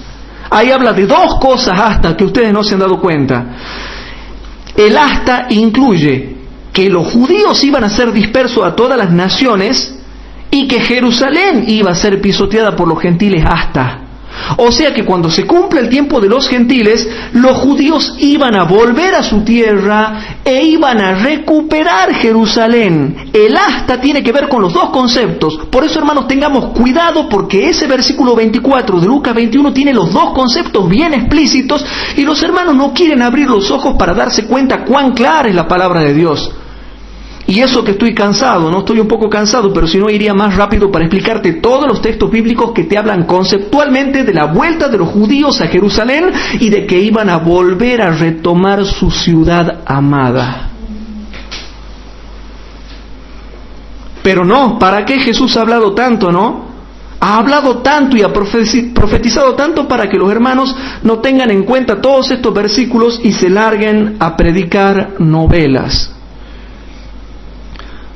Ahí habla de dos cosas hasta que ustedes no se han dado cuenta. El hasta incluye que los judíos iban a ser dispersos a todas las naciones y que Jerusalén iba a ser pisoteada por los gentiles hasta. O sea que cuando se cumpla el tiempo de los gentiles, los judíos iban a volver a su tierra e iban a recuperar Jerusalén. El hasta tiene que ver con los dos conceptos. Por eso, hermanos, tengamos cuidado, porque ese versículo 24 de Lucas 21 tiene los dos conceptos bien explícitos y los hermanos no quieren abrir los ojos para darse cuenta cuán clara es la palabra de Dios. Y eso que estoy cansado, no estoy un poco cansado, pero si no iría más rápido para explicarte todos los textos bíblicos que te hablan conceptualmente de la vuelta de los judíos a Jerusalén y de que iban a volver a retomar su ciudad amada. Pero no, ¿para qué Jesús ha hablado tanto, no? Ha hablado tanto y ha profetizado tanto para que los hermanos no tengan en cuenta todos estos versículos y se larguen a predicar novelas.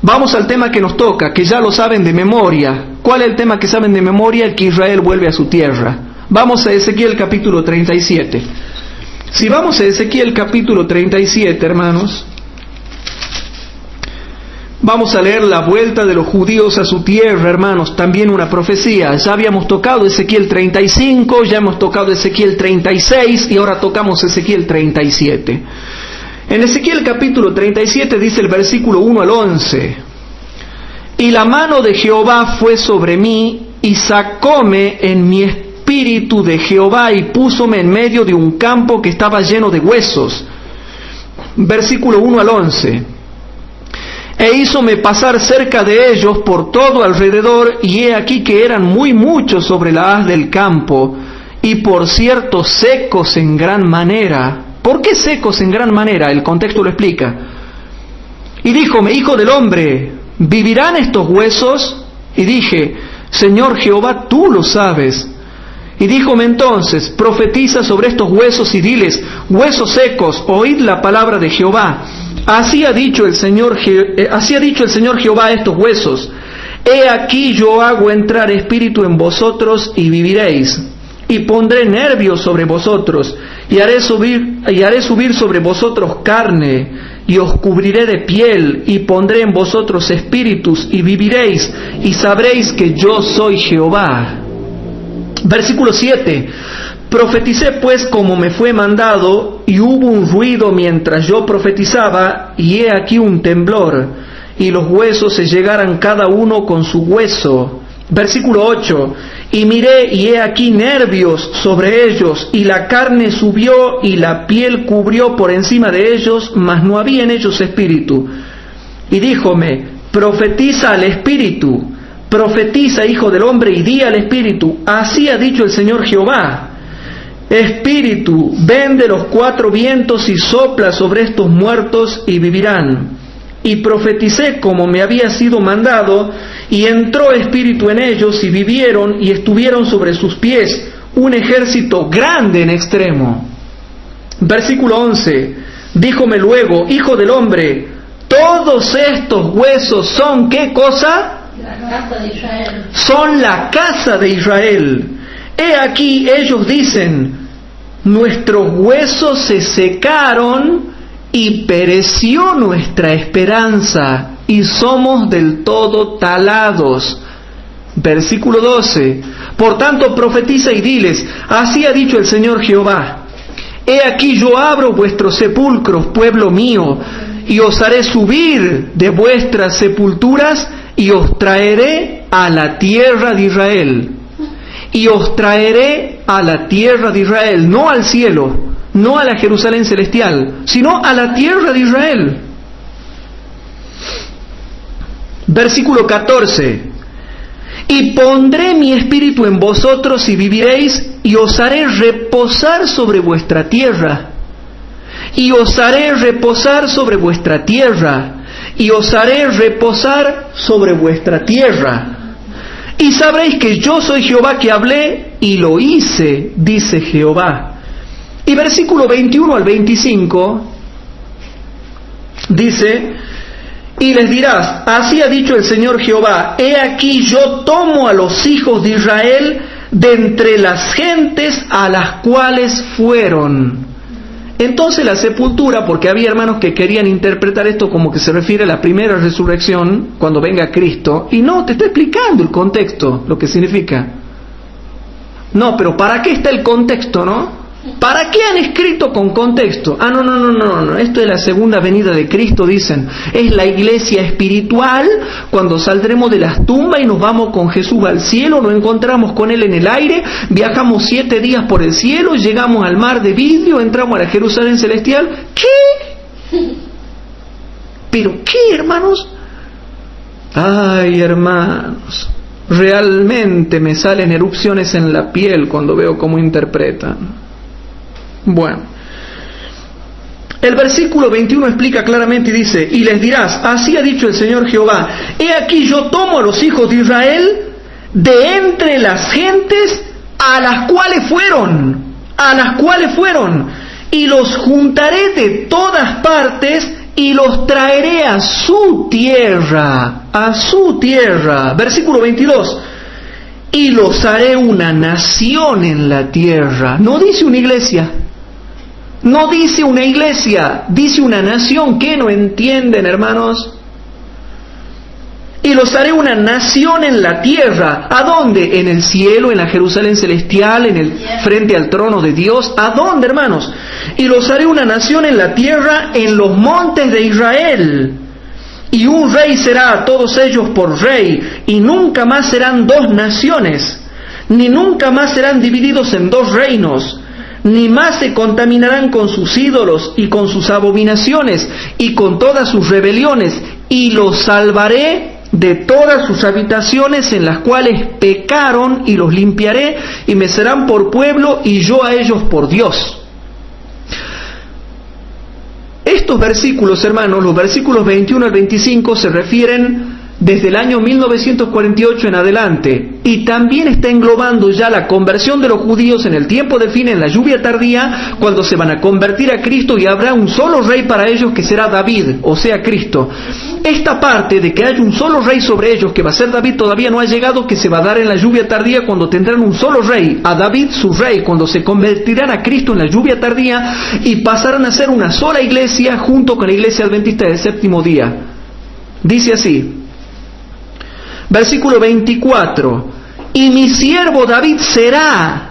Vamos al tema que nos toca, que ya lo saben de memoria. ¿Cuál es el tema que saben de memoria? El que Israel vuelve a su tierra. Vamos a Ezequiel capítulo 37. Si vamos a Ezequiel capítulo 37, hermanos, vamos a leer la vuelta de los judíos a su tierra, hermanos, también una profecía. Ya habíamos tocado Ezequiel 35, ya hemos tocado Ezequiel 36 y ahora tocamos Ezequiel 37. En Ezequiel capítulo 37 dice el versículo 1 al 11: Y la mano de Jehová fue sobre mí, y sacóme en mi espíritu de Jehová, y púsome en medio de un campo que estaba lleno de huesos. Versículo 1 al 11: E hízome pasar cerca de ellos por todo alrededor, y he aquí que eran muy muchos sobre la haz del campo, y por cierto secos en gran manera. ¿Por qué secos en gran manera? El contexto lo explica. Y díjome: Hijo del hombre, ¿vivirán estos huesos? Y dije: Señor Jehová, tú lo sabes. Y díjome entonces: Profetiza sobre estos huesos y diles: Huesos secos, oíd la palabra de Jehová. Así ha dicho el Señor Jehová a estos huesos: He aquí yo hago entrar espíritu en vosotros y viviréis. Y pondré nervios sobre vosotros, y haré subir sobre vosotros carne, y os cubriré de piel, y pondré en vosotros espíritus, y viviréis, y sabréis que yo soy Jehová. Versículo 7. Profeticé pues como me fue mandado, y hubo un ruido mientras yo profetizaba, y he aquí un temblor, y los huesos se llegaran cada uno con su hueso. Versículo 8. Y miré, y he aquí nervios sobre ellos, y la carne subió, y la piel cubrió por encima de ellos, mas no había en ellos espíritu. Y díjome: Profetiza al espíritu, profetiza, hijo del hombre, y di al espíritu: Así ha dicho el Señor Jehová: Espíritu, ven de los cuatro vientos y sopla sobre estos muertos y vivirán. Y profeticé como me había sido mandado, y entró espíritu en ellos, y vivieron, y estuvieron sobre sus pies un ejército grande en extremo. Versículo 11. Díjome luego: Hijo del hombre, todos estos huesos son ¿qué cosa? La casa de Israel. Son la casa de Israel. He aquí ellos dicen: Nuestros huesos se secaron, y pereció nuestra esperanza, y somos del todo talados. Versículo 12. Por tanto profetiza y diles: Así ha dicho el Señor Jehová: He aquí yo abro vuestros sepulcros, pueblo mío, y os haré subir de vuestras sepulturas, y os traeré a la tierra de Israel. Y os traeré a la tierra de Israel, no al cielo, no a la Jerusalén celestial, sino a la tierra de Israel. Versículo 14. Y pondré mi espíritu en vosotros y viviréis, y os haré reposar sobre vuestra tierra. Y os haré reposar sobre vuestra tierra. Y os haré reposar sobre vuestra tierra. Y sabréis que yo soy Jehová que hablé y lo hice, dice Jehová. Y versículo 21 al 25 dice: Y les dirás: Así ha dicho el Señor Jehová: He aquí yo tomo a los hijos de Israel de entre las gentes a las cuales fueron. Entonces la sepultura, porque había hermanos que querían interpretar esto como que se refiere a la primera resurrección, cuando venga Cristo, y no, te está explicando el contexto, lo que significa. No, pero ¿para qué está el contexto, no? ¿Para qué han escrito con contexto? No, esto es la segunda venida de Cristo, dicen. Es la iglesia espiritual, cuando saldremos de las tumbas y nos vamos con Jesús al cielo, nos encontramos con Él en el aire, viajamos 7 días por el cielo, llegamos al mar de vidrio, entramos a la Jerusalén celestial. ¿Qué? ¿Pero qué, hermanos? Ay, hermanos, realmente me salen erupciones en la piel cuando veo cómo interpretan. Bueno, el versículo 21 explica claramente y dice: y les dirás, así ha dicho el Señor Jehová, he aquí yo tomo a los hijos de Israel de entre las gentes a las cuales fueron, y los juntaré de todas partes y los traeré a su tierra. Versículo 22. Y los haré una nación en la tierra. No dice una iglesia. No dice una iglesia, dice una nación. ¿Qué no entienden, hermanos? Y los haré una nación en la tierra. ¿A dónde? En el cielo, en la Jerusalén celestial, frente al trono de Dios. ¿A dónde, hermanos? Y los haré una nación en la tierra, en los montes de Israel. Y un rey será a todos ellos por rey, y nunca más serán 2 naciones, ni nunca más serán divididos en 2 reinos, ni más se contaminarán con sus ídolos y con sus abominaciones y con todas sus rebeliones, y los salvaré de todas sus habitaciones en las cuales pecaron, y los limpiaré, y me serán por pueblo, y yo a ellos por Dios. Estos versículos, hermanos, los versículos 21 al 25, se refieren desde el año 1948 en adelante, y también está englobando ya la conversión de los judíos en el tiempo de fin, en la lluvia tardía, cuando se van a convertir a Cristo y habrá un solo rey para ellos que será David, o sea, Cristo. Esta parte de que hay un solo rey sobre ellos, que va a ser David, todavía no ha llegado, que se va a dar en la lluvia tardía, cuando tendrán un solo rey, a David su rey, cuando se convertirán a Cristo en la lluvia tardía y pasarán a ser una sola iglesia junto con la iglesia adventista del séptimo día. Dice así, versículo 24, y mi siervo David será,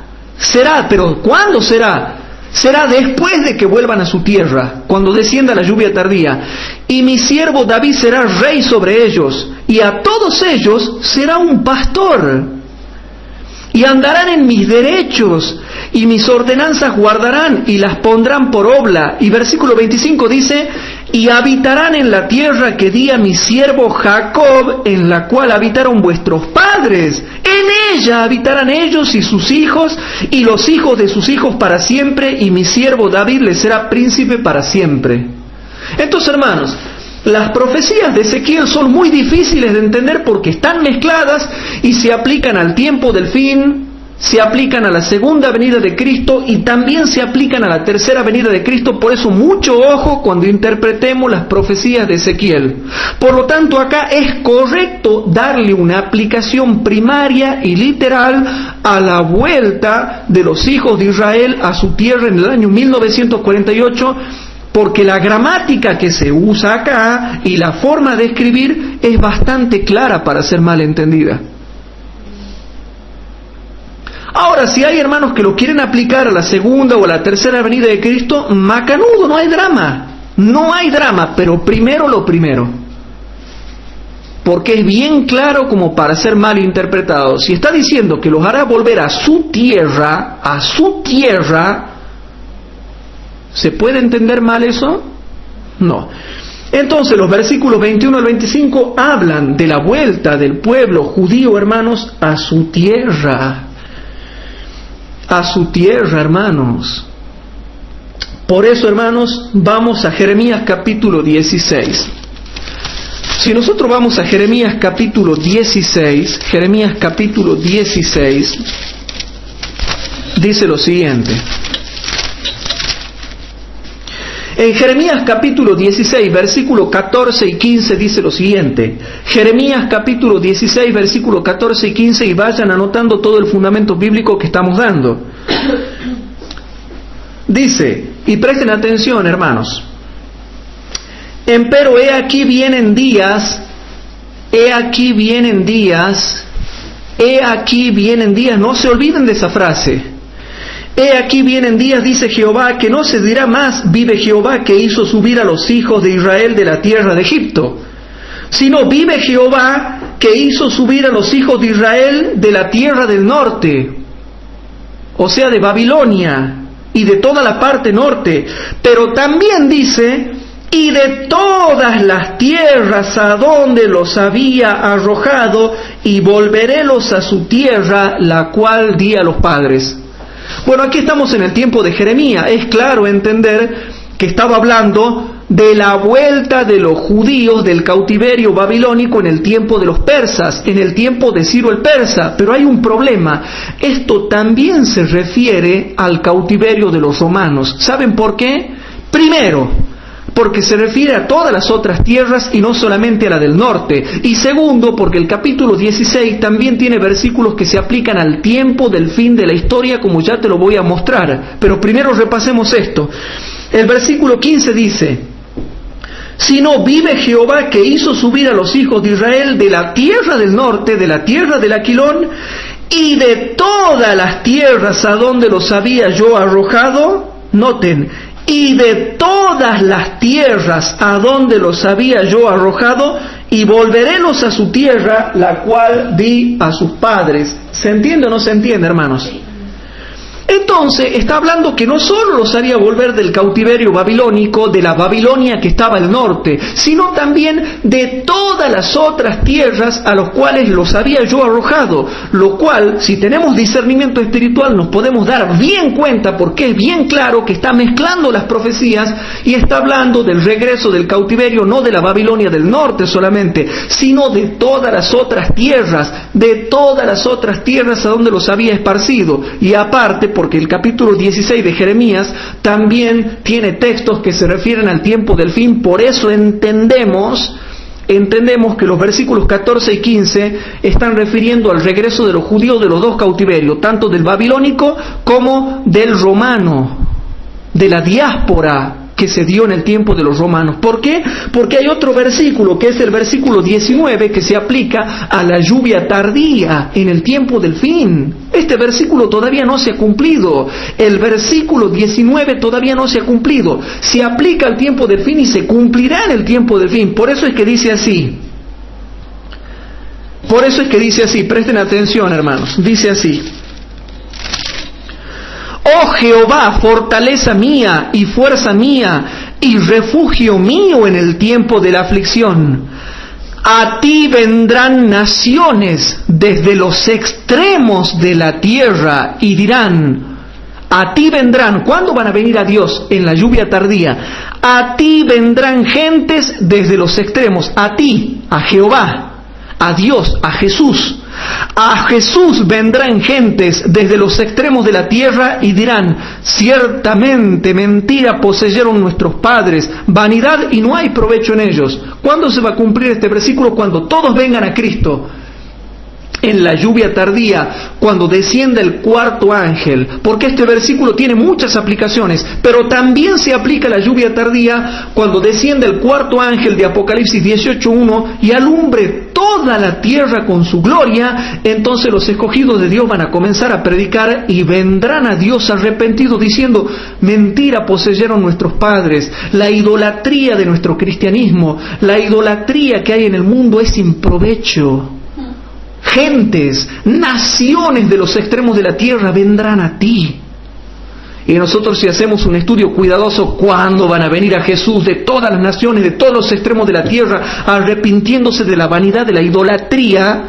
pero ¿cuándo será? Será después de que vuelvan a su tierra, cuando descienda la lluvia tardía. Y mi siervo David será rey sobre ellos, y a todos ellos será un pastor. Y andarán en mis derechos, y mis ordenanzas guardarán, y las pondrán por obra. Y versículo 25 dice, y habitarán en la tierra que di a mi siervo Jacob, en la cual habitaron vuestros padres. En ella habitarán ellos y sus hijos, y los hijos de sus hijos para siempre, y mi siervo David les será príncipe para siempre. Entonces, hermanos, las profecías de Ezequiel son muy difíciles de entender porque están mezcladas y se aplican al tiempo del fin, se aplican a la segunda venida de Cristo y también se aplican a la tercera venida de Cristo. Por eso mucho ojo cuando interpretemos las profecías de Ezequiel. Por lo tanto, acá es correcto darle una aplicación primaria y literal a la vuelta de los hijos de Israel a su tierra en el año 1948, porque la gramática que se usa acá y la forma de escribir es bastante clara para ser mal entendida. Ahora, si hay hermanos que lo quieren aplicar a la segunda o a la tercera venida de Cristo, macanudo, no hay drama, pero primero lo primero. Porque es bien claro como para ser mal interpretado. Si está diciendo que los hará volver a su tierra, ¿se puede entender mal eso? No. Entonces los versículos 21 al 25 hablan de la vuelta del pueblo judío, hermanos, a su tierra. A su tierra, hermanos. Por eso, hermanos, vamos a Jeremías capítulo 16. Si nosotros vamos a Jeremías capítulo 16, dice lo siguiente. En Jeremías capítulo 16, versículo 14 y 15 dice lo siguiente. Jeremías capítulo 16, versículo 14 y 15, y vayan anotando todo el fundamento bíblico que estamos dando. Dice, y presten atención, hermanos. Empero he aquí vienen días, He aquí vienen días, no se olviden de esa frase. He aquí vienen días, dice Jehová, que no se dirá más, vive Jehová, que hizo subir a los hijos de Israel de la tierra de Egipto, sino vive Jehová, que hizo subir a los hijos de Israel de la tierra del norte, o sea, de Babilonia y de toda la parte norte. Pero también dice, y de todas las tierras a donde los había arrojado, y volverélos a su tierra, la cual di a los padres. Bueno, aquí estamos en el tiempo de Jeremías. Es claro entender que estaba hablando de la vuelta de los judíos del cautiverio babilónico en el tiempo de los persas, en el tiempo de Ciro el persa. Pero hay un problema. Esto también se refiere al cautiverio de los romanos. ¿Saben por qué? Primero, porque se refiere a todas las otras tierras y no solamente a la del norte. Y segundo, porque el capítulo 16 también tiene versículos que se aplican al tiempo del fin de la historia, como ya te lo voy a mostrar. Pero primero repasemos esto. El versículo 15 dice, sino vive Jehová, que hizo subir a los hijos de Israel de la tierra del norte, de la tierra del Aquilón, y de todas las tierras a donde los había yo arrojado. Noten, y de todas las tierras a donde los había yo arrojado, y volverélos a su tierra, la cual di a sus padres. ¿Se entiende o no se entiende, hermanos? Entonces está hablando que no solo los haría volver del cautiverio babilónico, de la Babilonia que estaba al norte, sino también de todas las otras tierras a los cuales los había yo arrojado, lo cual, si tenemos discernimiento espiritual, nos podemos dar bien cuenta, porque es bien claro que está mezclando las profecías y está hablando del regreso del cautiverio, no de la Babilonia del norte solamente, sino de todas las otras tierras, a donde los había esparcido. Y aparte, porque el capítulo 16 de Jeremías también tiene textos que se refieren al tiempo del fin. Por eso entendemos que los versículos 14 y 15 están refiriendo al regreso de los judíos de los dos cautiverios, tanto del babilónico como del romano, de la diáspora que se dio en el tiempo de los romanos. ¿Por qué? Porque hay otro versículo, que es el versículo 19, que se aplica a la lluvia tardía en el tiempo del fin. Este versículo todavía no se ha cumplido. El versículo 19 todavía no se ha cumplido. Se aplica al tiempo del fin y se cumplirá en el tiempo del fin. Por eso es que dice así. Presten atención, hermanos. Dice así: oh Jehová, fortaleza mía y fuerza mía y refugio mío en el tiempo de la aflicción. A ti vendrán naciones desde los extremos de la tierra y dirán, a ti vendrán. ¿Cuándo van a venir a Dios? En la lluvia tardía. A ti vendrán gentes desde los extremos. A ti, a Jehová, a Dios, a Jesús. A Jesús vendrán gentes desde los extremos de la tierra y dirán, ciertamente mentira poseyeron nuestros padres, vanidad y no hay provecho en ellos. ¿Cuándo se va a cumplir este versículo? Cuando todos vengan a Cristo. En la lluvia tardía, cuando descienda el cuarto ángel, porque este versículo tiene muchas aplicaciones, pero también se aplica la lluvia tardía cuando descienda el cuarto ángel de Apocalipsis 18:1 y alumbre toda la tierra con su gloria. Entonces los escogidos de Dios van a comenzar a predicar y vendrán a Dios arrepentidos diciendo, mentira poseyeron nuestros padres. La idolatría de nuestro cristianismo, la idolatría que hay en el mundo es sin provecho. Gentes, naciones de los extremos de la tierra vendrán a ti. Y nosotros, si hacemos un estudio cuidadoso, ¿cuándo van a venir a Jesús de todas las naciones, de todos los extremos de la tierra, arrepintiéndose de la vanidad, de la idolatría?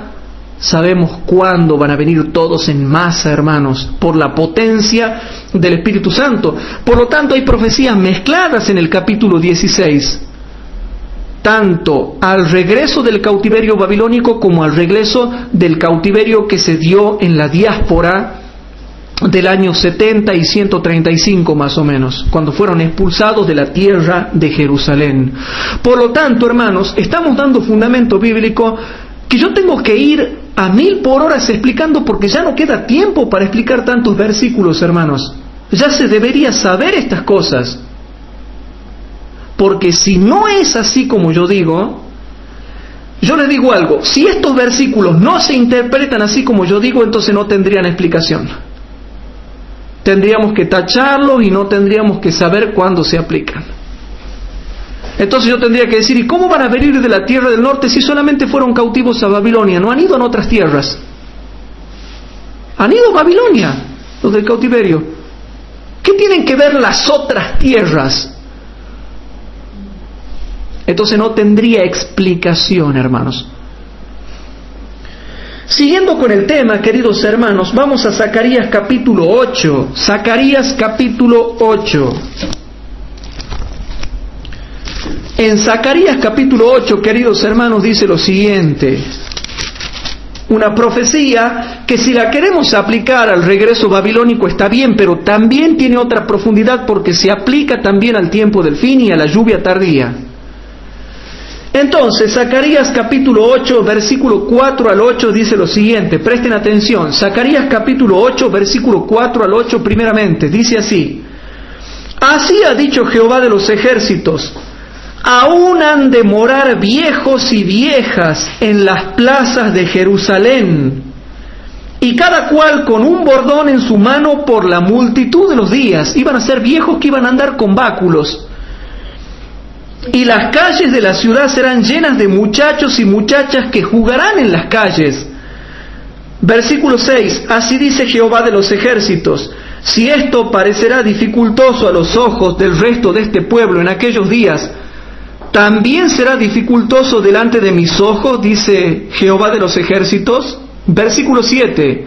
Sabemos cuándo van a venir todos en masa, hermanos, por la potencia del Espíritu Santo. Por lo tanto, hay profecías mezcladas en el capítulo 16. Tanto al regreso del cautiverio babilónico como al regreso del cautiverio que se dio en la diáspora del año 70 y 135 más o menos, cuando fueron expulsados de la tierra de Jerusalén. Por lo tanto, hermanos, estamos dando fundamento bíblico que yo tengo que ir a 1000 por hora explicando, porque ya no queda tiempo para explicar tantos versículos, hermanos. Ya se debería saber estas cosas. Porque si no es así como yo digo, Yo les digo algo, si estos versículos no se interpretan así como yo digo, entonces no tendrían explicación. Tendríamos que tacharlos y no tendríamos que saber cuándo se aplican. Entonces yo tendría que decir, ¿y cómo van a venir de la tierra del norte si solamente fueron cautivos a Babilonia? No han ido en otras tierras. Han ido a Babilonia, los del cautiverio. ¿Qué tienen que ver las otras tierras? Entonces no tendría explicación, hermanos. Siguiendo con el tema, queridos hermanos, vamos a Zacarías capítulo 8. Zacarías capítulo 8. En Zacarías capítulo 8, queridos hermanos, dice lo siguiente. Una profecía que si la queremos aplicar al regreso babilónico está bien, pero también tiene otra profundidad porque se aplica también al tiempo del fin y a la lluvia tardía. Entonces, Zacarías capítulo 8, versículo 4 al 8 dice lo siguiente, presten atención, Zacarías capítulo 8, versículo 4 al 8 primeramente, dice así: Así ha dicho Jehová de los ejércitos, aún han de morar viejos y viejas en las plazas de Jerusalén, y cada cual con un bordón en su mano por la multitud de los días. Iban a ser viejos que iban a andar con báculos. Y las calles de la ciudad serán llenas de muchachos y muchachas que jugarán en las calles. Versículo 6, así dice Jehová de los ejércitos, si esto parecerá dificultoso a los ojos del resto de este pueblo en aquellos días, también será dificultoso delante de mis ojos, dice Jehová de los ejércitos. Versículo 7,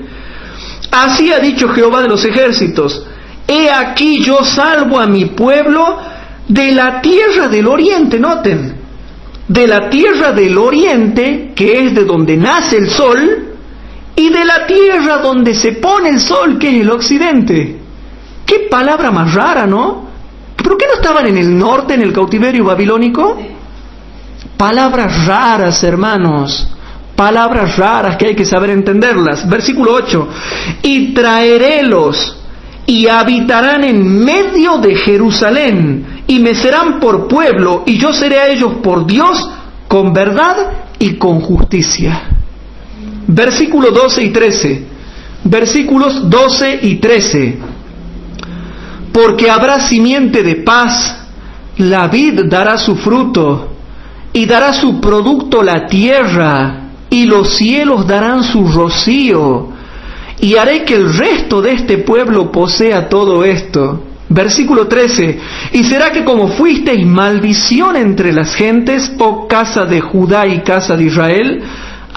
así ha dicho Jehová de los ejércitos, he aquí yo salvo a mi pueblo de la tierra del oriente, noten, de la tierra del oriente, que es de donde nace el sol, y de la tierra donde se pone el sol, que es el occidente. Qué palabra más rara, ¿no? ¿Por qué no estaban en el norte, en el cautiverio babilónico? Palabras raras, hermanos, palabras raras que hay que saber entenderlas. Versículo 8, y traerélos y habitarán en medio de Jerusalén, y me serán por pueblo, y yo seré a ellos por Dios, con verdad y con justicia. Versículos 12 y 13. Versículos 12 y 13. Porque habrá simiente de paz, la vid dará su fruto, y dará su producto la tierra, y los cielos darán su rocío, y haré que el resto de este pueblo posea todo esto. Versículo 13, y será que como fuisteis maldición entre las gentes, oh casa de Judá y casa de Israel,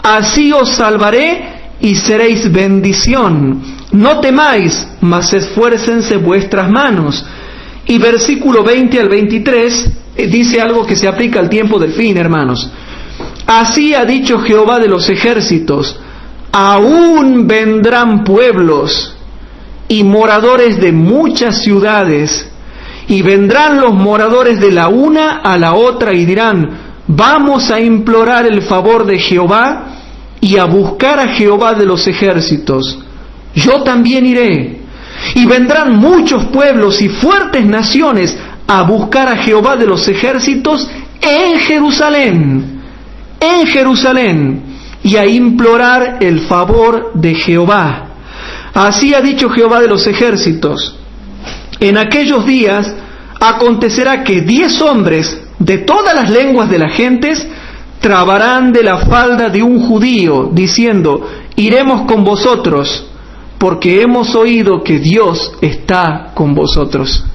así os salvaré y seréis bendición. No temáis, mas esfuércense vuestras manos. Y versículo 20 al 23 dice algo que se aplica al tiempo del fin, hermanos. Así ha dicho Jehová de los ejércitos, aún vendrán pueblos y moradores de muchas ciudades, y vendrán los moradores de la una a la otra y dirán, vamos a implorar el favor de Jehová y a buscar a Jehová de los ejércitos. Yo también iré. Y vendrán muchos pueblos y fuertes naciones a buscar a Jehová de los ejércitos en Jerusalén, y a implorar el favor de Jehová. Así ha dicho Jehová de los ejércitos, en aquellos días acontecerá que 10 hombres de todas las lenguas de las gentes trabarán de la falda de un judío, diciendo, iremos con vosotros, porque hemos oído que Dios está con vosotros.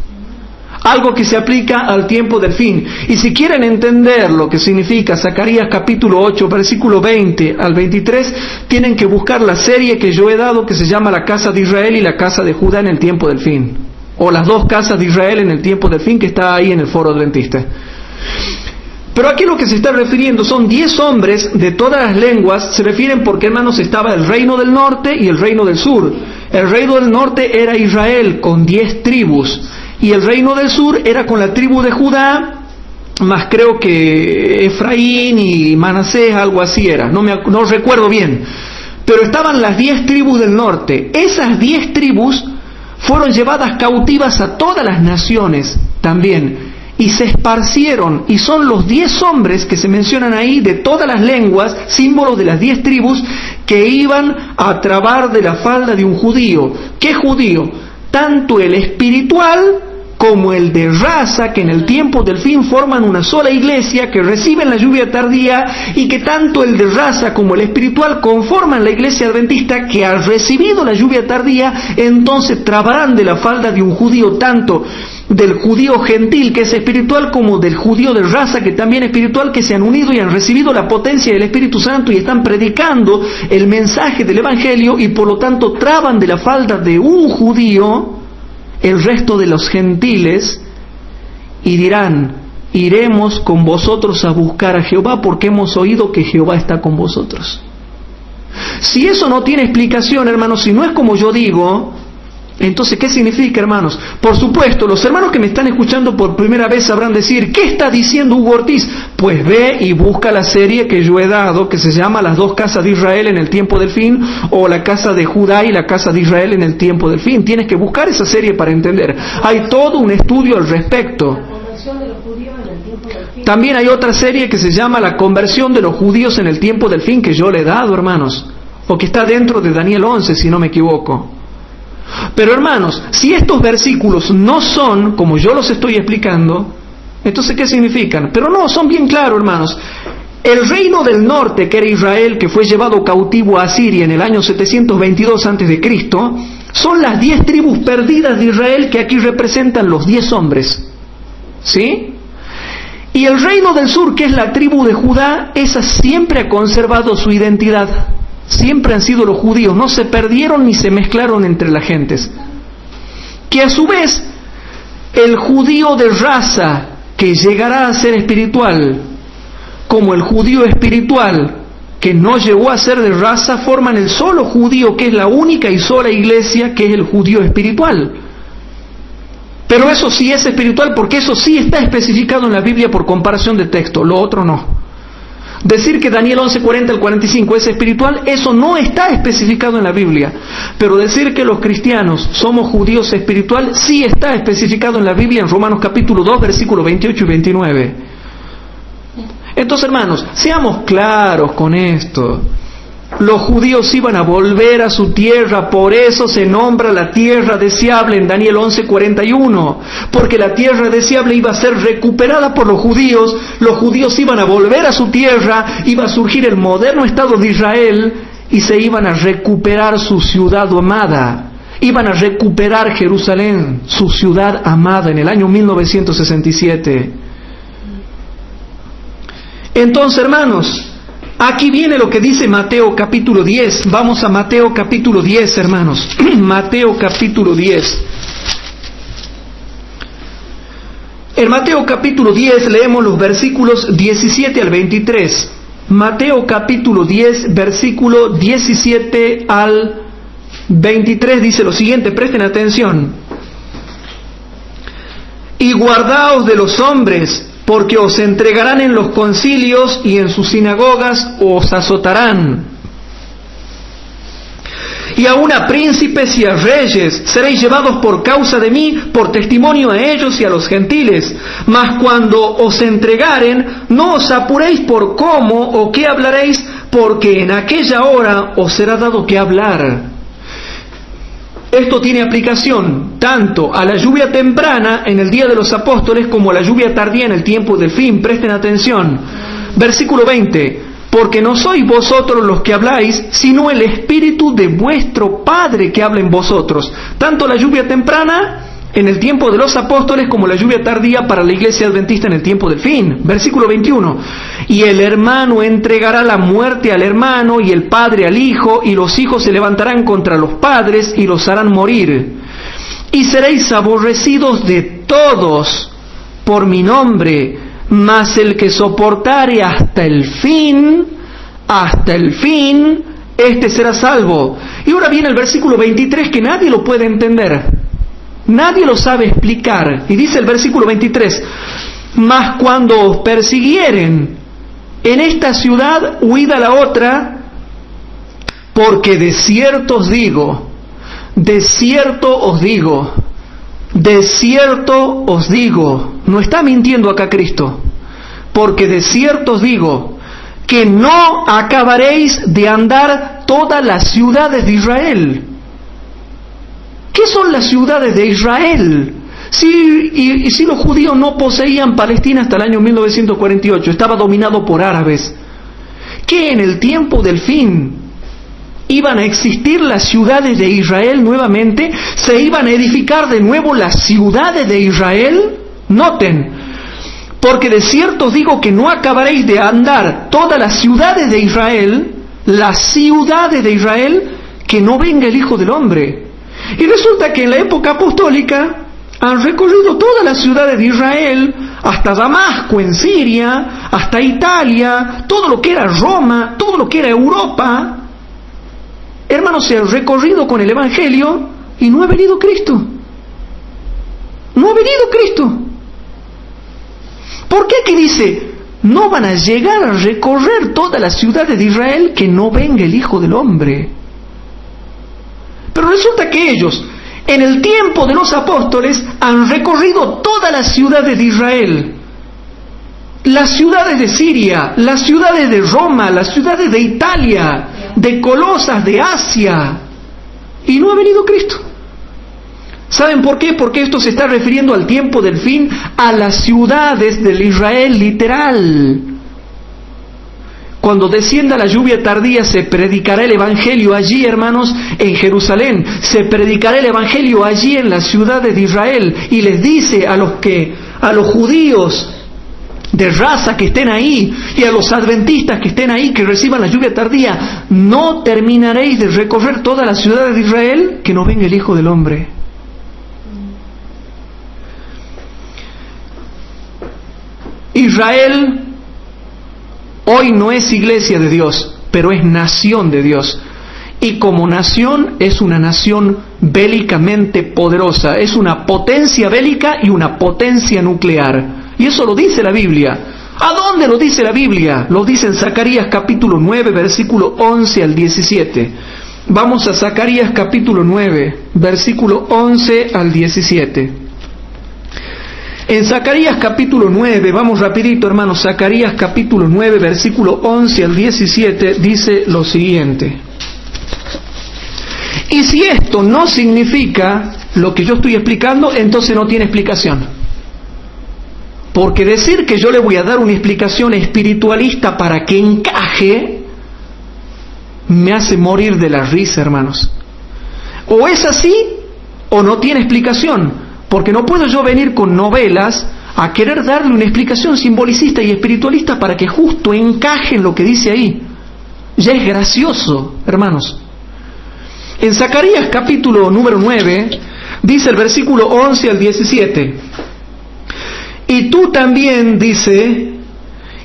Algo que se aplica al tiempo del fin. Y si quieren entender lo que significa Zacarías capítulo 8, versículo 20 al 23, tienen que buscar la serie que yo he dado que se llama La Casa de Israel y La Casa de Judá en el tiempo del fin. O Las dos Casas de Israel en el tiempo del fin, que está ahí en el Foro Adventista. Pero aquí lo que se está refiriendo son 10 hombres de todas las lenguas. Se refieren porque, hermanos, estaba el reino del norte y el reino del sur. El reino del norte era Israel con 10 tribus. Y el reino del sur era con la tribu de Judá, más creo que Efraín y Manasés, algo así era, no recuerdo bien. Pero estaban las 10 tribus del norte. Esas 10 tribus fueron llevadas cautivas a todas las naciones también. y se esparcieron, y son los 10 hombres que se mencionan ahí de todas las lenguas, símbolos de las 10 tribus, que iban a trabar de la falda de un judío. ¿Qué judío? Tanto el espiritual como el de raza, que en el tiempo del fin forman una sola iglesia, que reciben la lluvia tardía, y que tanto el de raza como el espiritual conforman la iglesia adventista, que al recibido la lluvia tardía, entonces trabarán de la falda de un judío, tanto del judío gentil, que es espiritual, como del judío de raza, que también es espiritual, que se han unido y han recibido la potencia del Espíritu Santo y están predicando el mensaje del Evangelio, y por lo tanto traban de la falda de un judío el resto de los gentiles, y dirán: iremos con vosotros a buscar a Jehová, porque hemos oído que Jehová está con vosotros. Si eso no tiene explicación, hermanos, si no es como yo digo, entonces, ¿qué significa, hermanos? Por supuesto, los hermanos que me están escuchando por primera vez sabrán decir: ¿qué está diciendo Hugo Ortiz? Pues ve y busca la serie que yo he dado, que se llama Las dos casas de Israel en el tiempo del fin, o La casa de Judá y la casa de Israel en el tiempo del fin. Tienes que buscar esa serie para entender. Hay todo un estudio al respecto. También hay otra serie que se llama La conversión de los judíos en el tiempo del fin, que yo le he dado, hermanos, o que está dentro de Daniel 11, si no me equivoco. Pero, hermanos, si estos versículos no son como yo los estoy explicando, entonces ¿qué significan? Pero no, son bien claros, hermanos. El reino del norte, que era Israel, que fue llevado cautivo a Asiria en el año 722 a.C., son las 10 tribus perdidas de Israel, que aquí representan los 10 hombres. ¿Sí? Y el reino del sur, que es la tribu de Judá, esa siempre ha conservado su identidad. Siempre han sido los judíos, no se perdieron ni se mezclaron entre las gentes. Que a su vez, el judío de raza, que llegará a ser espiritual, como el judío espiritual, que no llegó a ser de raza, forman el solo judío, que es la única y sola iglesia, que es el judío espiritual. Pero eso sí es espiritual, porque eso sí está especificado en la Biblia por comparación de texto, lo otro no. Decir que Daniel 11:40 al 45 es espiritual, eso no está especificado en la Biblia. Pero decir que los cristianos somos judíos espiritual, sí está especificado en la Biblia, en Romanos capítulo 2, versículos 28 y 29. Entonces, hermanos, seamos claros con esto. Los judíos iban a volver a su tierra, por eso se nombra la tierra deseable en Daniel 11:41, porque la tierra deseable iba a ser recuperada por los judíos iban a volver a su tierra, iba a surgir el moderno Estado de Israel, y se iban a recuperar su ciudad amada, iban a recuperar Jerusalén, su ciudad amada, en el año 1967. Entonces, hermanos, aquí viene lo que dice Mateo capítulo 10. Vamos a Mateo capítulo 10, hermanos. Mateo capítulo 10. En Mateo capítulo 10 leemos los versículos 17 al 23. Mateo capítulo 10, versículo 17 al 23 dice lo siguiente, presten atención. Y guardaos de los hombres, porque os entregarán en los concilios y en sus sinagogas os azotarán. Y aun a príncipes y a reyes seréis llevados por causa de mí, por testimonio a ellos y a los gentiles. Mas cuando os entregaren, no os apuréis por cómo o qué hablaréis, porque en aquella hora os será dado que hablar. Esto tiene aplicación tanto a la lluvia temprana en el día de los apóstoles como a la lluvia tardía en el tiempo del fin. Presten atención. Versículo 20. Porque no sois vosotros los que habláis, sino el Espíritu de vuestro Padre que habla en vosotros. Tanto la lluvia temprana en el tiempo de los apóstoles como la lluvia tardía para la iglesia adventista en el tiempo del fin. Versículo 21. Y el hermano entregará la muerte al hermano y el padre al hijo, y los hijos se levantarán contra los padres y los harán morir. Y seréis aborrecidos de todos por mi nombre, mas el que soportare hasta el fin, este será salvo. Y ahora viene el versículo 23 que nadie lo puede entender. Nadie lo sabe explicar. Y dice el versículo 23, mas cuando os persiguieren en esta ciudad, huid a la otra, porque de cierto os digo, De cierto os digo, no está mintiendo acá Cristo, porque de cierto os digo, que no acabaréis de andar todas las ciudades de Israel. ¿Qué son las ciudades de Israel? Si los judíos no poseían Palestina hasta el año 1948, estaba dominado por árabes. ¿Que en el tiempo del fin iban a existir las ciudades de Israel nuevamente? ¿Se iban a edificar de nuevo las ciudades de Israel? Noten, porque de cierto os digo que no acabaréis de andar todas las ciudades de Israel, que no venga el Hijo del Hombre. Y resulta que en la época apostólica han recorrido todas las ciudades de Israel, hasta Damasco en Siria, hasta Italia, todo lo que era Roma, todo lo que era Europa. Hermanos, se han recorrido con el Evangelio y no ha venido Cristo. No ha venido Cristo. ¿Por qué que dice, no van a llegar a recorrer todas las ciudades de Israel que no venga el Hijo del Hombre? Pero resulta que ellos, en el tiempo de los apóstoles, han recorrido todas las ciudades de Israel. Las ciudades de Siria, las ciudades de Roma, las ciudades de Italia, de Colosas, de Asia. Y no ha venido Cristo. ¿Saben por qué? Porque esto se está refiriendo al tiempo del fin, a las ciudades del Israel literal. Cuando descienda la lluvia tardía, se predicará el Evangelio allí, hermanos, en Jerusalén. Se predicará el Evangelio allí en las ciudades de Israel. Y les dice a los judíos de raza que estén ahí, y a los adventistas que estén ahí, que reciban la lluvia tardía, no terminaréis de recorrer todas las ciudades de Israel, que no venga el Hijo del Hombre. Israel hoy no es iglesia de Dios, pero es nación de Dios. Y como nación es una nación bélicamente poderosa, es una potencia bélica y una potencia nuclear. Y eso lo dice la Biblia. ¿A dónde lo dice la Biblia? Lo dice en Zacarías capítulo 9, versículo 11 al 17. Vamos a Zacarías capítulo 9, versículo 11 al 17. En Zacarías capítulo 9, vamos rapidito hermanos, Zacarías capítulo 9, versículo 11 al 17, dice lo siguiente. Y si esto no significa lo que yo estoy explicando, entonces no tiene explicación. Porque decir que yo le voy a dar una explicación espiritualista para que encaje, me hace morir de la risa, hermanos. O es así, o no tiene explicación. Porque no puedo yo venir con novelas a querer darle una explicación simbolicista y espiritualista para que justo encaje en lo que dice ahí. Ya es gracioso, hermanos. En Zacarías capítulo número 9, dice el versículo 11 al 17. Y tú también, dice,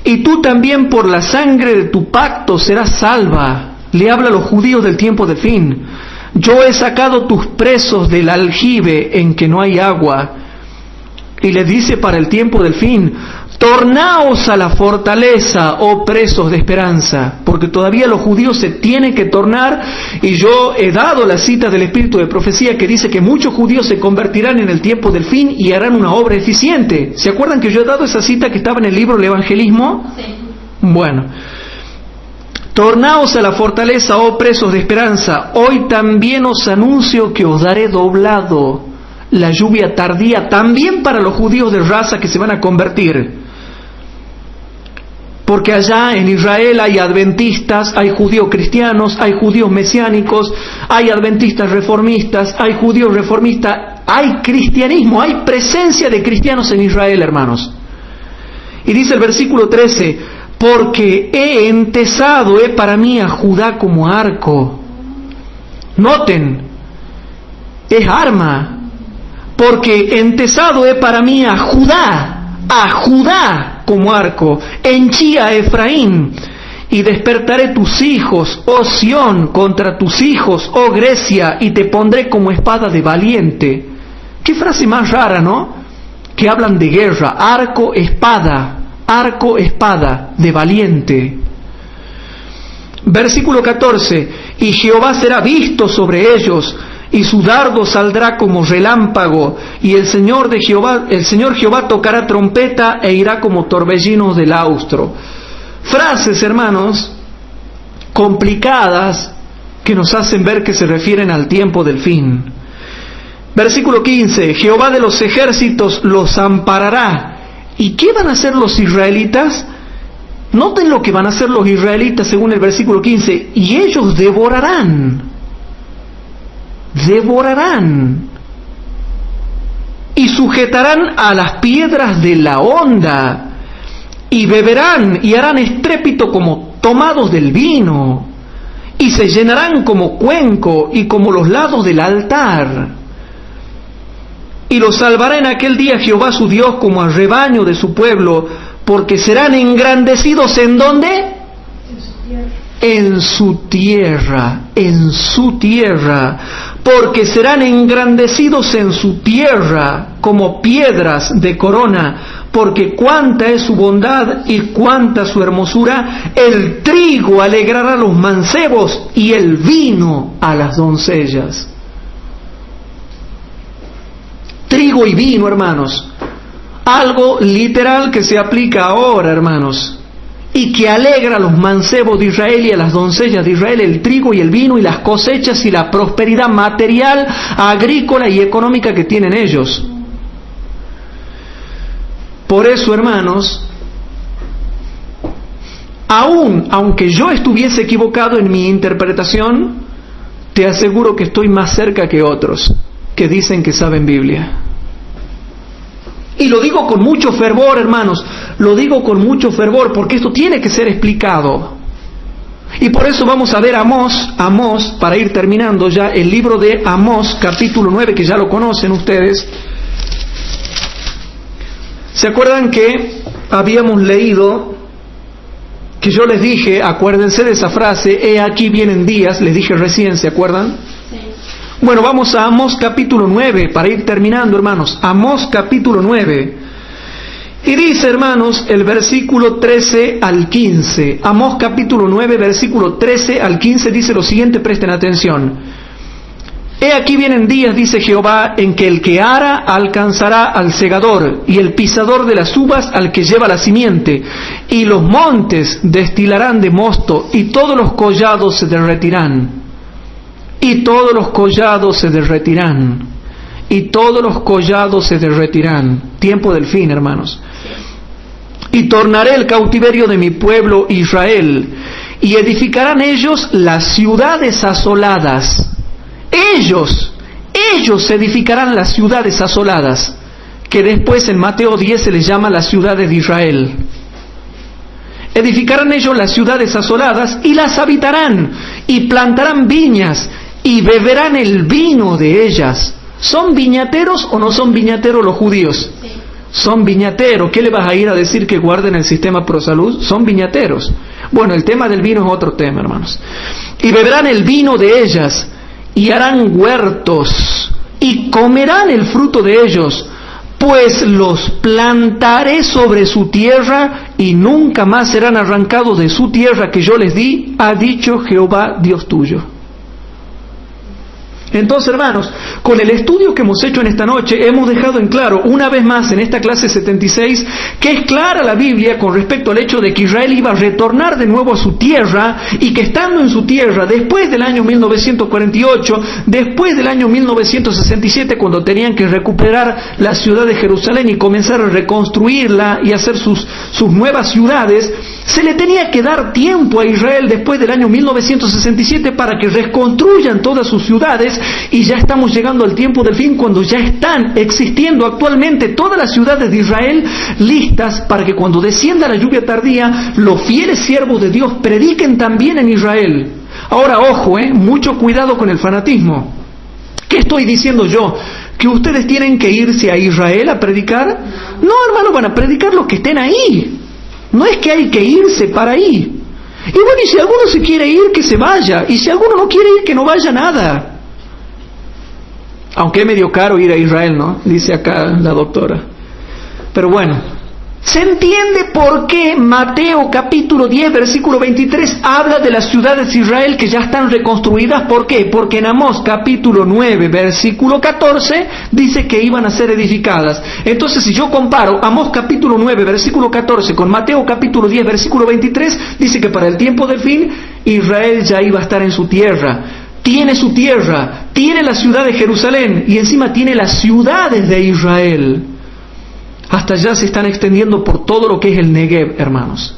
y tú también por la sangre de tu pacto serás salva. Le habla a los judíos del tiempo del fin. Yo he sacado tus presos del aljibe en que no hay agua. Y les dice para el tiempo del fin, tornaos a la fortaleza, oh presos de esperanza. Porque todavía los judíos se tienen que tornar, y yo he dado la cita del Espíritu de Profecía que dice que muchos judíos se convertirán en el tiempo del fin y harán una obra eficiente. ¿Se acuerdan que yo he dado esa cita que estaba en el libro del Evangelismo? Sí. Bueno. Tornaos a la fortaleza, oh presos de esperanza. Hoy también os anuncio que os daré doblado la lluvia tardía, también para los judíos de raza que se van a convertir. Porque allá en Israel hay adventistas, hay judíos cristianos, hay judíos mesiánicos, hay adventistas reformistas, hay judíos reformistas, hay cristianismo, hay presencia de cristianos en Israel, hermanos. Y dice el versículo 13, porque he entesado para mí a Judá como arco. Noten, es arma. Porque entesado para mí a Judá como arco. Henchí a Efraín y despertaré tus hijos, oh Sión, contra tus hijos, oh Grecia, y te pondré como espada de valiente. Qué frase más rara, ¿no? Que hablan de guerra, arco, espada, de valiente. Versículo 14, y Jehová será visto sobre ellos, y su dardo saldrá como relámpago, y el Señor Jehová tocará trompeta e irá como torbellinos del austro. Frases, hermanos, complicadas que nos hacen ver que se refieren al tiempo del fin. Versículo 15, Jehová de los ejércitos los amparará. ¿Y qué van a hacer los israelitas? Noten lo que van a hacer los israelitas según el versículo 15. Y ellos devorarán. Y sujetarán a las piedras de la honda. Y beberán y harán estrépito como tomados del vino. Y se llenarán como cuenco y como los lados del altar. Y los salvará en aquel día Jehová su Dios como al rebaño de su pueblo, porque serán engrandecidos ¿en dónde? En su tierra, porque serán engrandecidos en su tierra como piedras de corona, porque cuánta es su bondad y cuánta su hermosura. El trigo alegrará a los mancebos y el vino a las doncellas. Trigo y vino, hermanos, algo literal que se aplica ahora, hermanos, y que alegra a los mancebos de Israel y a las doncellas de Israel, el trigo y el vino y las cosechas y la prosperidad material, agrícola y económica que tienen ellos. Por eso, hermanos, aunque yo estuviese equivocado en mi interpretación, te aseguro que estoy más cerca que otros que dicen que saben Biblia. Y lo digo con mucho fervor, hermanos, lo digo con mucho fervor, porque esto tiene que ser explicado. Y por eso vamos a ver Amós, para ir terminando ya, el libro de Amós, capítulo 9, que ya lo conocen ustedes. ¿Se acuerdan que habíamos leído, que yo les dije, acuérdense de esa frase, he aquí vienen días, les dije recién, ¿se acuerdan? Bueno, vamos a Amós capítulo 9, para ir terminando, hermanos. Amós capítulo 9. Y dice, hermanos, el versículo 13 al 15. Amós capítulo 9, versículo 13 al 15, dice lo siguiente, presten atención. He aquí vienen días, dice Jehová, en que el que ara alcanzará al segador, y el pisador de las uvas al que lleva la simiente. Y los montes destilarán de mosto, y todos los collados se derretirán. Y todos los collados se derretirán. Tiempo del fin, hermanos. Y tornaré el cautiverio de mi pueblo Israel. Y edificarán ellos las ciudades asoladas. Ellos edificarán las ciudades asoladas, que después en Mateo 10 se les llama las ciudades de Israel. Edificarán ellos las ciudades asoladas y las habitarán, y plantarán viñas, y beberán el vino de ellas. ¿Son viñateros o no son viñateros los judíos? Sí. Son viñateros. ¿Qué le vas a ir a decir que guarden el sistema ProSalud? Son viñateros. Bueno, el tema del vino es otro tema, hermanos. Y beberán el vino de ellas, y harán huertos, y comerán el fruto de ellos, pues los plantaré sobre su tierra, y nunca más serán arrancados de su tierra que yo les di, ha dicho Jehová Dios tuyo. Entonces, hermanos, con el estudio que hemos hecho en esta noche, hemos dejado en claro, una vez más en esta clase 76, que es clara la Biblia con respecto al hecho de que Israel iba a retornar de nuevo a su tierra, y que estando en su tierra, después del año 1948, después del año 1967, cuando tenían que recuperar la ciudad de Jerusalén y comenzar a reconstruirla y hacer sus nuevas ciudades, se le tenía que dar tiempo a Israel después del año 1967 para que reconstruyan todas sus ciudades, y ya estamos llegando al tiempo del fin, cuando ya están existiendo actualmente todas las ciudades de Israel listas para que cuando descienda la lluvia tardía, los fieles siervos de Dios prediquen también en Israel. Ahora, ojo, mucho cuidado con el fanatismo. ¿Qué estoy diciendo yo? ¿Que ustedes tienen que irse a Israel a predicar? No, hermano, van a predicar los que estén ahí. No es que hay que irse para ahí. Y bueno, y si alguno se quiere ir, que se vaya. Y si alguno no quiere ir, que no vaya nada. Aunque es medio caro ir a Israel, ¿no? Dice acá la doctora. Pero bueno, ¿Se entiende por qué Mateo capítulo 10, versículo 23 habla de las ciudades de Israel que ya están reconstruidas? ¿Por qué? Porque en Amós capítulo 9, versículo 14 dice que iban a ser edificadas. Entonces, si yo comparo Amós capítulo 9, versículo 14 con Mateo capítulo 10, versículo 23, dice que para el tiempo del fin Israel ya iba a estar en su tierra. Tiene su tierra, tiene la ciudad de Jerusalén y encima tiene las ciudades de Israel. Hasta allá se están extendiendo por todo lo que es el Negev, hermanos.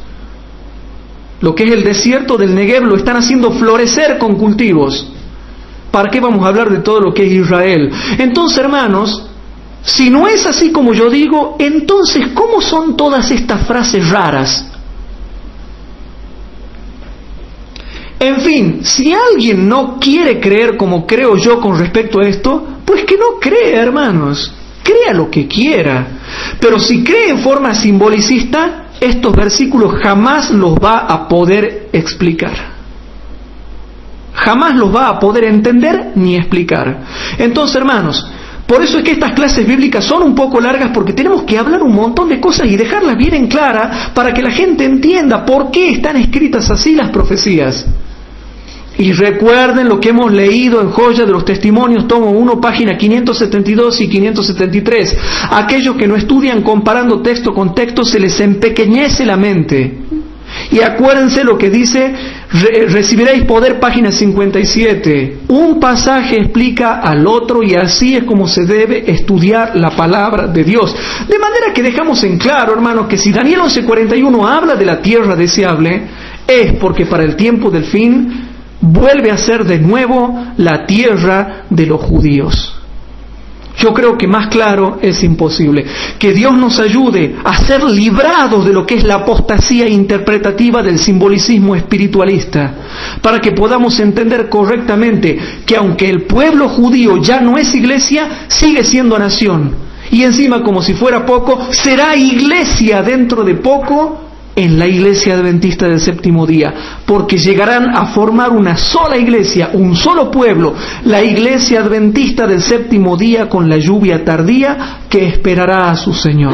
Lo que es el desierto del Negev lo están haciendo florecer con cultivos. ¿Para qué vamos a hablar de todo lo que es Israel? Entonces, hermanos, si no es así como yo digo, entonces, ¿cómo son todas estas frases raras? En fin, si alguien no quiere creer como creo yo con respecto a esto, pues que no crea, hermanos. Crea lo que quiera. Pero si cree en forma simbolicista, estos versículos jamás los va a poder explicar. Jamás los va a poder entender ni explicar. Entonces, hermanos, por eso es que estas clases bíblicas son un poco largas, porque tenemos que hablar un montón de cosas y dejarlas bien en clara para que la gente entienda por qué están escritas así las profecías. Y recuerden lo que hemos leído en Joya de los Testimonios, tomo 1, página 572 y 573. Aquellos que no estudian comparando texto con texto, se les empequeñece la mente. Y acuérdense lo que dice, recibiréis poder, página 57. Un pasaje explica al otro y así es como se debe estudiar la palabra de Dios. De manera que dejamos en claro, hermanos, que si Daniel 11:41 habla de la tierra deseable, es porque para el tiempo del fin vuelve a ser de nuevo la tierra de los judíos. Yo creo que más claro es imposible. Que Dios nos ayude a ser librados de lo que es la apostasía interpretativa del simbolicismo espiritualista, para que podamos entender correctamente que aunque el pueblo judío ya no es iglesia, sigue siendo nación. Y encima, como si fuera poco, será iglesia dentro de poco en la iglesia adventista del séptimo día, porque llegarán a formar una sola iglesia, un solo pueblo, la iglesia adventista del séptimo día con la lluvia tardía que esperará a su Señor.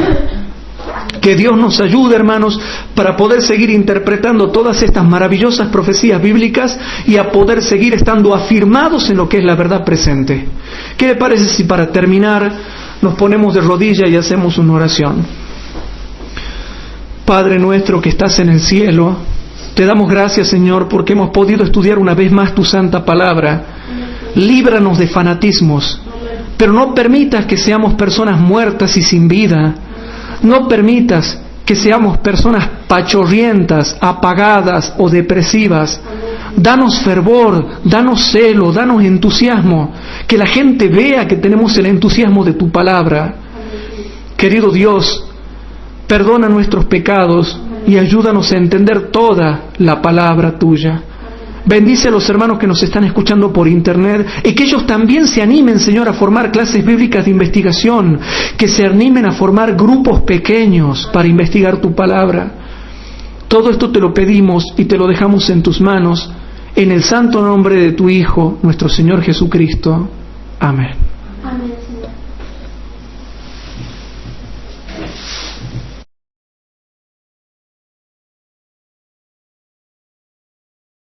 Que Dios nos ayude, hermanos, para poder seguir interpretando todas estas maravillosas profecías bíblicas y a poder seguir estando afirmados en lo que es la verdad presente. ¿Qué le parece si para terminar nos ponemos de rodillas y hacemos una oración? Padre nuestro que estás en el cielo, te damos gracias, Señor, porque hemos podido estudiar una vez más tu santa palabra. Líbranos de fanatismos, pero no permitas que seamos personas muertas y sin vida. No permitas que seamos personas pachorrientas, apagadas o depresivas. Danos fervor, danos celo, danos entusiasmo, que la gente vea que tenemos el entusiasmo de tu palabra. Querido Dios, perdona nuestros pecados y ayúdanos a entender toda la palabra tuya. Bendice a los hermanos que nos están escuchando por internet y que ellos también se animen, Señor, a formar clases bíblicas de investigación, que se animen a formar grupos pequeños para investigar tu palabra. Todo esto te lo pedimos y te lo dejamos en tus manos, en el santo nombre de tu Hijo, nuestro Señor Jesucristo. Amén.